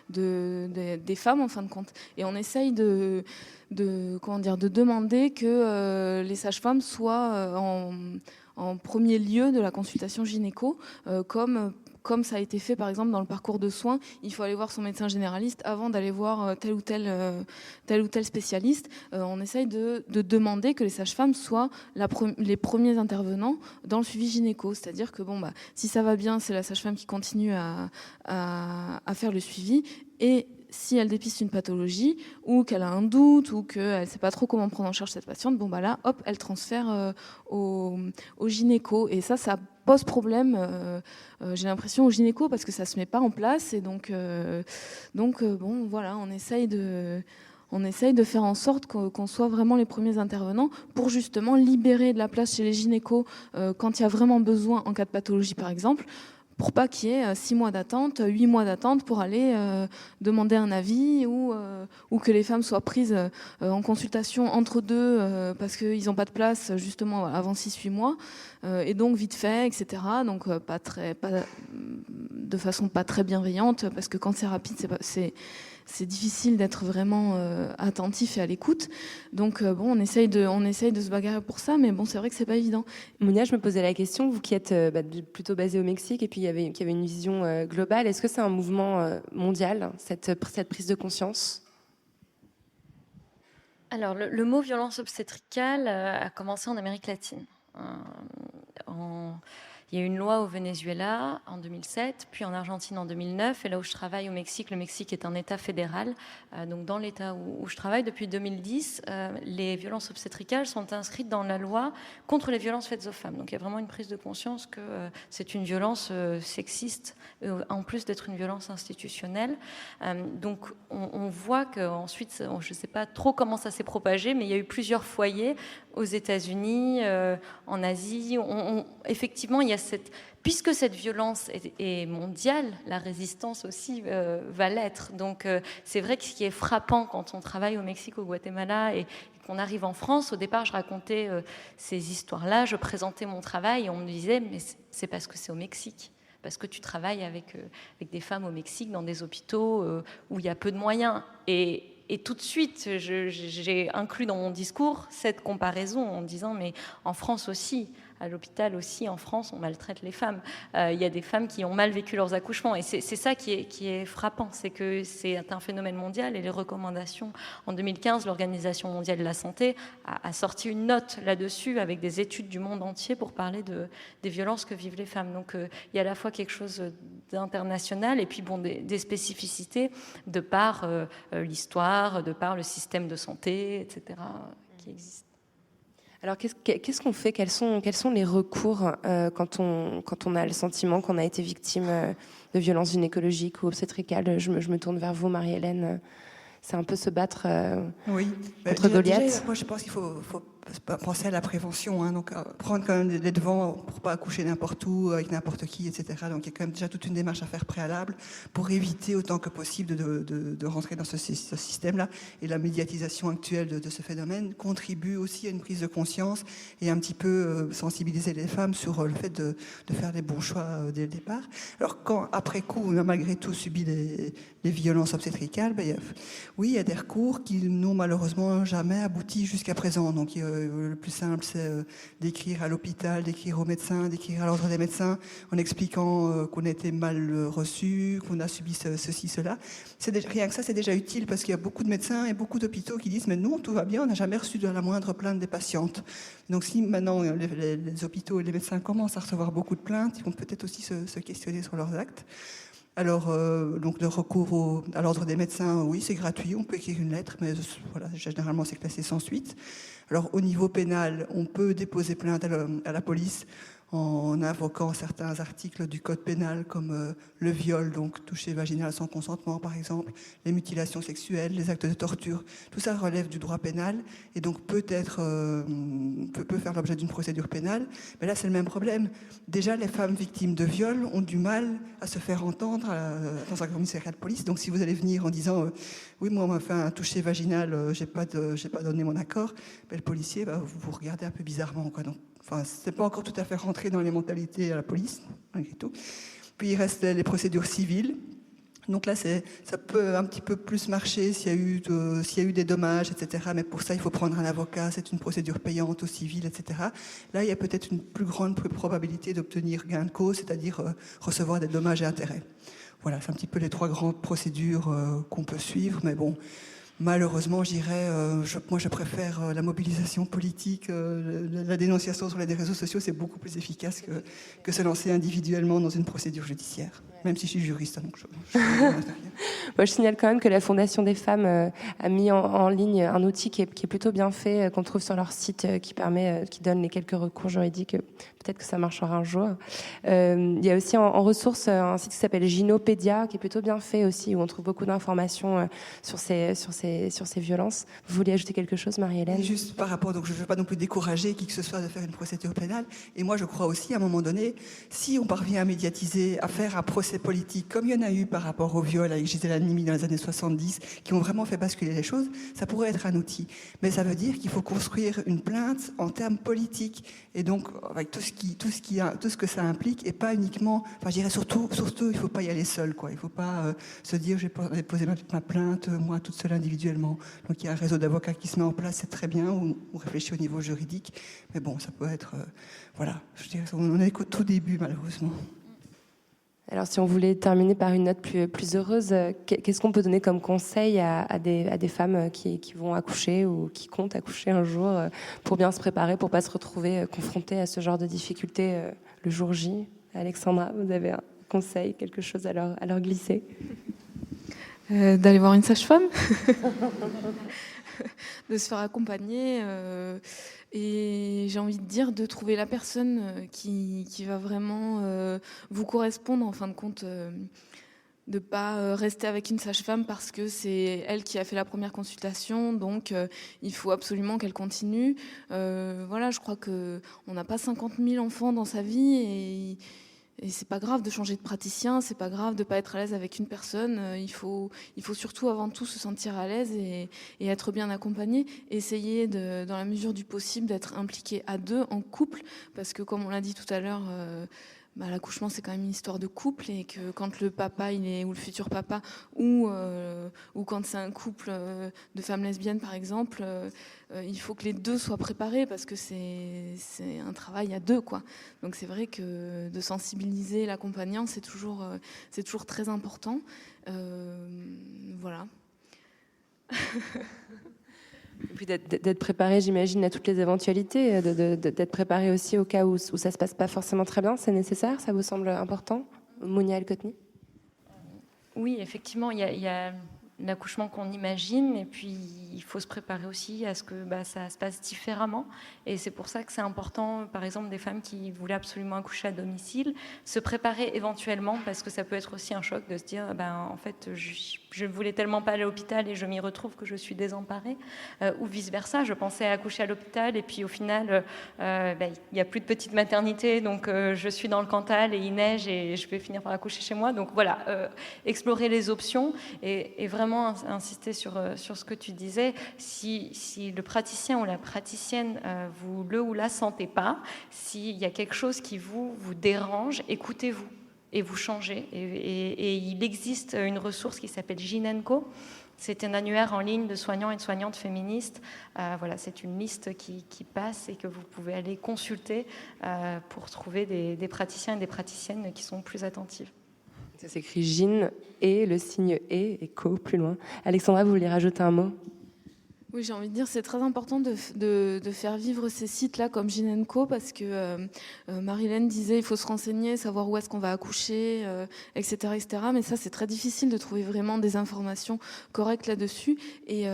Speaker 7: des femmes, en fin de compte. Et on essaye de demander que les sages-femmes soient en premier lieu de la consultation gynéco, comme ça a été fait par exemple dans le parcours de soins. Il faut aller voir son médecin généraliste avant d'aller voir tel ou tel spécialiste. On essaye de demander que les sages-femmes soient les premiers intervenants dans le suivi gynéco. C'est-à-dire que si ça va bien, c'est la sage-femme qui continue à faire le suivi. Et si elle dépiste une pathologie ou qu'elle a un doute ou qu'elle ne sait pas trop comment prendre en charge cette patiente, là, hop, elle transfère au gynéco. Et ça pose problème, j'ai l'impression, au gynéco, parce que ça ne se met pas en place. Et donc voilà, on essaye de faire en sorte qu'on soit vraiment les premiers intervenants pour justement libérer de la place chez les gynécos quand il y a vraiment besoin en cas de pathologie, par exemple, pour pas qu'il y ait 6 mois d'attente, 8 mois d'attente pour aller demander un avis ou que les femmes soient prises en consultation entre deux parce qu'ils n'ont pas de place justement avant 6-8 mois et donc vite fait, etc. Donc de façon pas très bienveillante, parce que quand c'est rapide, c'est difficile d'être vraiment attentif et à l'écoute. Donc on essaye de se bagarrer pour ça, mais c'est vrai que c'est pas évident.
Speaker 1: Mounia, je me posais la question, vous qui êtes plutôt basée au Mexique et puis qui avait une vision globale, est-ce que c'est un mouvement mondial, cette prise de conscience ?
Speaker 8: Alors, le mot violence obstétricale a commencé en Amérique latine. Il y a eu une loi au Venezuela en 2007, puis en Argentine en 2009. Et là où je travaille au Mexique, le Mexique est un État fédéral. Donc dans l'État où je travaille depuis 2010, les violences obstétricales sont inscrites dans la loi contre les violences faites aux femmes. Donc il y a vraiment une prise de conscience que c'est une violence sexiste, en plus d'être une violence institutionnelle. Donc on voit qu'ensuite, je ne sais pas trop comment ça s'est propagé, mais il y a eu plusieurs foyers aux États-Unis, en Asie. Effectivement, il y a puisque cette violence est mondiale, la résistance aussi va l'être. Donc c'est vrai que ce qui est frappant quand on travaille au Mexique, au Guatemala et qu'on arrive en France, au départ je racontais ces histoires-là, je présentais mon travail et on me disait mais c'est parce que c'est au Mexique. Parce que tu travailles avec des femmes au Mexique dans des hôpitaux où il y a peu de moyens. Et tout de suite, j'ai inclus dans mon discours cette comparaison en disant mais en France aussi, à l'hôpital aussi, en France, on maltraite les femmes. Il y a des femmes qui ont mal vécu leurs accouchements. Et c'est ça qui est frappant, c'est que c'est un phénomène mondial. Et les recommandations, en 2015, l'Organisation mondiale de la santé a sorti une note là-dessus avec des études du monde entier pour parler des violences que vivent les femmes. Donc il y a à la fois quelque chose d'international et puis des spécificités de par l'histoire, de par le système de santé, etc., qui existent.
Speaker 1: Alors, qu'est-ce qu'on fait ? Quels sont les recours quand on a le sentiment qu'on a été victime de violences gynécologiques ou obstétricales ? Je me tourne vers vous, Marie-Hélène. C'est un peu se battre contre Goliath.
Speaker 3: Déjà, moi, je pense qu'il faut penser à la prévention, hein, donc prendre quand même les devants pour pas accoucher n'importe où, avec n'importe qui, etc. Donc il y a quand même déjà toute une démarche à faire préalable pour éviter autant que possible de rentrer dans ce système-là. Et la médiatisation actuelle de ce phénomène contribue aussi à une prise de conscience et un petit peu sensibiliser les femmes sur le fait de faire les bons choix dès le départ. Alors quand, après coup, on a malgré tout subi les violences obstétricales, il y a des recours qui n'ont malheureusement jamais abouti jusqu'à présent. Donc le plus simple, c'est d'écrire à l'hôpital, d'écrire aux médecins, d'écrire à l'ordre des médecins, en expliquant qu'on a été mal reçu, qu'on a subi ceci, cela. Rien que ça, c'est déjà utile, parce qu'il y a beaucoup de médecins et beaucoup d'hôpitaux qui disent « mais nous, tout va bien, on n'a jamais reçu de la moindre plainte des patientes ». Donc si maintenant les hôpitaux et les médecins commencent à recevoir beaucoup de plaintes, ils vont peut-être aussi se questionner sur leurs actes. Alors, donc le recours à l'ordre des médecins, oui, c'est gratuit, on peut écrire une lettre, mais voilà, généralement c'est classé sans suite. Alors au niveau pénal, on peut déposer plainte à la police en invoquant certains articles du code pénal comme le viol, donc toucher vaginal sans consentement par exemple, les mutilations sexuelles, les actes de torture. Tout ça relève du droit pénal et donc peut faire l'objet d'une procédure pénale. Mais là c'est le même problème. Déjà les femmes victimes de viol ont du mal à se faire entendre dans un commissariat de police. Donc si vous allez venir en disant oui, moi on m'a fait un toucher vaginal, j'ai pas donné mon accord, ben, le policier va vous regarder un peu bizarrement, quoi. Donc, enfin, c'est pas encore tout à fait rentré dans les mentalités à la police, malgré tout. Puis il reste les procédures civiles. Donc là, ça peut un petit peu plus marcher s'il y a eu des dommages, etc. Mais pour ça, il faut prendre un avocat, c'est une procédure payante au civil, etc. Là, il y a peut-être une plus grande probabilité d'obtenir gain de cause, c'est-à-dire recevoir des dommages et intérêts. Voilà, c'est un petit peu les 3 grandes procédures qu'on peut suivre, mais bon... Malheureusement, moi je préfère la mobilisation politique, la dénonciation sur les réseaux sociaux, c'est beaucoup plus efficace que se lancer individuellement dans une procédure judiciaire, même si je suis juriste. Donc
Speaker 1: Moi, je signale quand même que la Fondation des femmes a mis en ligne un outil qui est plutôt bien fait, qu'on trouve sur leur site, qui donne les quelques recours juridiques. Peut-être que ça marchera un jour. Il y a aussi en ressources un site qui s'appelle Gynopédia, qui est plutôt bien fait aussi, où on trouve beaucoup d'informations sur ces violences. Vous vouliez ajouter quelque chose, Marie-Hélène ?
Speaker 3: Juste par rapport, donc je ne veux pas non plus décourager qui que ce soit de faire une procédure pénale. Et moi, je crois aussi, à un moment donné, si on parvient à médiatiser, à faire un procès politique, comme il y en a eu par rapport au viol avec Gisèle Halimi dans les années 70, qui ont vraiment fait basculer les choses, ça pourrait être un outil. Mais ça veut dire qu'il faut construire une plainte en termes politiques. Et donc, avec tout ce que ça implique, et pas uniquement, enfin, je dirais surtout, il ne faut pas y aller seul, quoi. Il ne faut pas se dire, je vais poser ma plainte, moi, toute seule individuellement. Donc, il y a un réseau d'avocats qui se met en place, c'est très bien, on réfléchit au niveau juridique. Mais bon, ça peut être, voilà, je dirais, on est qu'au tout début, malheureusement.
Speaker 1: Alors, si on voulait terminer par une note plus heureuse, qu'est-ce qu'on peut donner comme conseil à des femmes qui vont accoucher ou qui comptent accoucher un jour pour bien se préparer, pour ne pas se retrouver confrontées à ce genre de difficultés le jour J ? Alexandra, vous avez un conseil, quelque chose à leur glisser ?
Speaker 7: D'aller voir une sage-femme, de se faire accompagner et j'ai envie de dire de trouver la personne qui va vraiment vous correspondre en fin de compte, de pas rester avec une sage-femme parce que c'est elle qui a fait la première consultation, donc il faut absolument qu'elle continue. Voilà, je crois qu'on n'a pas 50 000 enfants dans sa vie et c'est pas grave de changer de praticien, c'est pas grave de pas être à l'aise avec une personne. Il faut surtout avant tout se sentir à l'aise et être bien accompagné. Essayer dans la mesure du possible d'être impliqué à 2 en couple, parce que comme on l'a dit tout à l'heure, l'accouchement c'est quand même une histoire de couple et que quand le papa ou le futur papa ou quand c'est un couple de femmes lesbiennes par exemple, il faut que les 2 soient préparés parce que c'est un travail à 2 quoi. Donc c'est vrai que de sensibiliser l'accompagnant c'est toujours très important. Voilà.
Speaker 1: Et puis d'être préparé, j'imagine, à toutes les éventualités, d'être préparé aussi au cas où ça se passe pas forcément très bien, c'est nécessaire, ça vous semble important, Mounia El-Kotni ?
Speaker 8: Oui, effectivement, il y a l'accouchement qu'on imagine et puis il faut se préparer aussi à ce que ça se passe différemment et c'est pour ça que c'est important, par exemple, des femmes qui voulaient absolument accoucher à domicile, se préparer éventuellement parce que ça peut être aussi un choc de se dire en fait je ne voulais tellement pas aller à l'hôpital et je m'y retrouve que je suis désemparée ou vice-versa, je pensais accoucher à l'hôpital et puis au final il n'y a plus de petite maternité donc je suis dans le Cantal et il neige et je vais finir par accoucher chez moi, donc voilà, explorer les options et vraiment insister sur ce que tu disais, si le praticien ou la praticienne vous le ou la sentez pas, s'il y a quelque chose qui vous dérange, écoutez-vous et vous changez et il existe une ressource qui s'appelle Gynenco C'est un annuaire en ligne de soignants et de soignantes féministes. Voilà, c'est une liste qui passe et que vous pouvez aller consulter pour trouver des praticiens et des praticiennes qui sont plus attentifs.
Speaker 1: Ça s'écrit Gyn et le signe et co plus loin. Alexandra, vous voulez rajouter un mot ?
Speaker 7: Oui, j'ai envie de dire c'est très important de faire vivre ces sites-là comme Gyn & Co parce que Marie-Hélène disait il faut se renseigner, savoir où est-ce qu'on va accoucher, etc., etc. Mais ça, c'est très difficile de trouver vraiment des informations correctes là-dessus. Et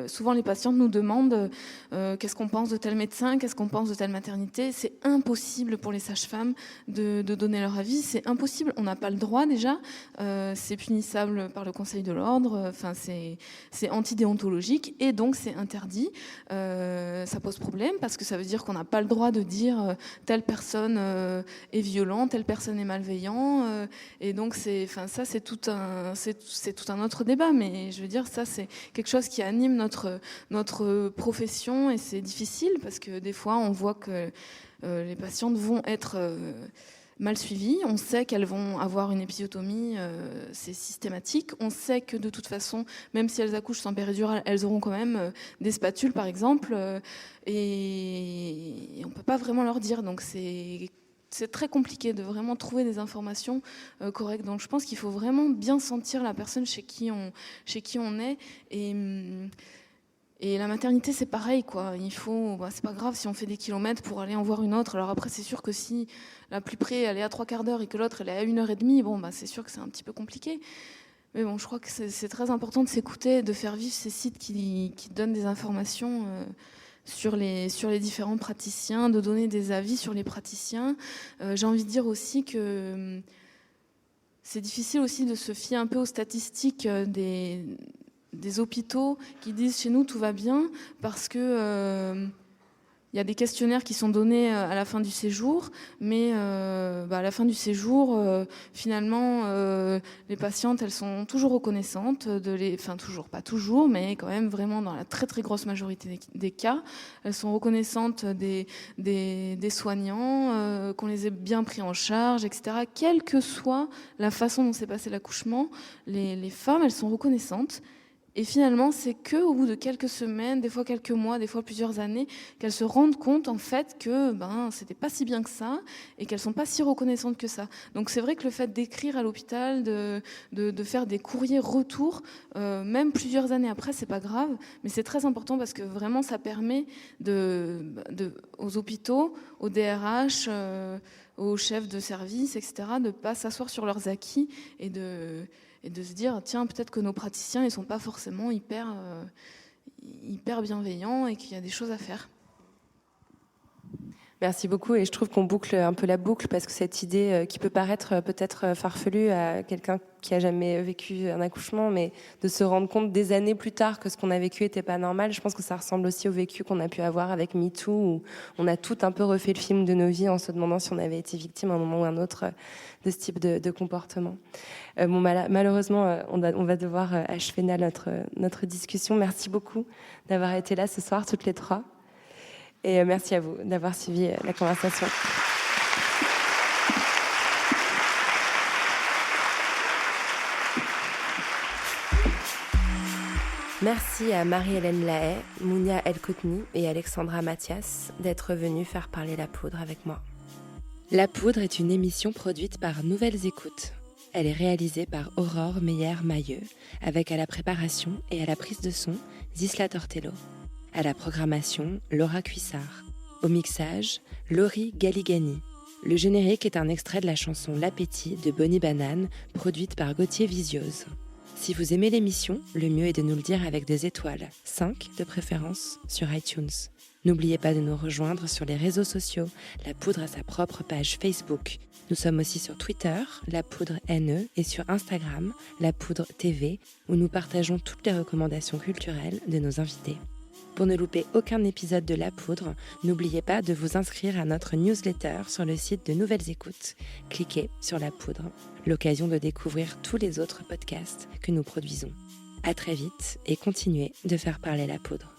Speaker 7: souvent, les patientes nous demandent qu'est-ce qu'on pense de tel médecin, qu'est-ce qu'on pense de telle maternité. C'est impossible pour les sages-femmes de donner leur avis. C'est impossible. On n'a pas le droit déjà. C'est punissable par le Conseil de l'Ordre. Enfin, c'est antidéontologique. Et donc, c'est interdit. Ça pose problème parce que ça veut dire qu'on n'a pas le droit de dire telle personne est violente, telle personne est malveillant. Et donc c'est tout un autre débat. Mais je veux dire, ça c'est quelque chose qui anime notre profession et c'est difficile parce que des fois on voit que les patientes vont être mal suivies. On sait qu'elles vont avoir une épisiotomie, c'est systématique. On sait que de toute façon, même si elles accouchent sans péridurale, elles auront quand même des spatules, par exemple, et on ne peut pas vraiment leur dire. Donc c'est très compliqué de vraiment trouver des informations correctes. Donc je pense qu'il faut vraiment bien sentir la personne chez qui on est. Et la maternité, c'est pareil, quoi. C'est pas grave si on fait des kilomètres pour aller en voir une autre. Alors après, c'est sûr que si la plus près, elle est à 3/4 d'heure et que l'autre, elle est à 1h30, c'est sûr que c'est un petit peu compliqué. Mais bon, je crois que c'est très important de s'écouter, de faire vivre ces sites qui donnent des informations sur les différents praticiens, de donner des avis sur les praticiens. J'ai envie de dire aussi que c'est difficile aussi de se fier un peu aux statistiques des hôpitaux qui disent chez nous tout va bien parce que y a des questionnaires qui sont donnés à la fin du séjour, mais à la fin du séjour, finalement, les patientes, elles sont toujours reconnaissantes toujours, pas toujours, mais quand même vraiment dans la très très grosse majorité des cas, elles sont reconnaissantes des soignants, qu'on les ait bien pris en charge, etc. Quelle que soit la façon dont s'est passé l'accouchement, les femmes, elles sont reconnaissantes. Et finalement, c'est qu'au bout de quelques semaines, des fois quelques mois, des fois plusieurs années, qu'elles se rendent compte en fait que c'était pas si bien que ça et qu'elles sont pas si reconnaissantes que ça. Donc c'est vrai que le fait d'écrire à l'hôpital, de faire des courriers retour, même plusieurs années après, c'est pas grave, mais c'est très important parce que vraiment ça permet aux hôpitaux, aux DRH, aux chefs de service, etc., de pas s'asseoir sur leurs acquis et de se dire, tiens, peut-être que nos praticiens, ils ne sont pas forcément hyper bienveillants et qu'il y a des choses à faire.
Speaker 1: Merci beaucoup et je trouve qu'on boucle un peu la boucle parce que cette idée qui peut paraître peut-être farfelue à quelqu'un qui a jamais vécu un accouchement, mais de se rendre compte des années plus tard que ce qu'on a vécu était pas normal, je pense que ça ressemble aussi au vécu qu'on a pu avoir avec MeToo où on a tout un peu refait le film de nos vies en se demandant si on avait été victime à un moment ou à un autre de ce type de comportement. Malheureusement, on va devoir achever notre discussion. Merci beaucoup d'avoir été là ce soir toutes les trois. Et merci à vous d'avoir suivi la conversation. Merci à Marie-Hélène Lahaye, Mounia El-Kotni et Alexandra Mathias d'être venus faire parler La Poudre avec moi. La Poudre est une émission produite par Nouvelles Écoutes. Elle est réalisée par Aurore Meyer-Mailleux, avec à la préparation et à la prise de son Zisla Tortello. À la programmation, Laura Cuissard. Au mixage, Laurie Galigani. Le générique est un extrait de la chanson L'Appétit de Bonnie Banane, produite par Gauthier Visiose. Si vous aimez l'émission, le mieux est de nous le dire avec des étoiles, 5 de préférence, sur iTunes. N'oubliez pas de nous rejoindre sur les réseaux sociaux. La Poudre a sa propre page Facebook. Nous sommes aussi sur Twitter, La Poudre NE, et sur Instagram, La Poudre TV, où nous partageons toutes les recommandations culturelles de nos invités. Pour ne louper aucun épisode de La Poudre, n'oubliez pas de vous inscrire à notre newsletter sur le site de Nouvelles Écoutes. Cliquez sur La Poudre, l'occasion de découvrir tous les autres podcasts que nous produisons. À très vite et continuez de faire parler La Poudre.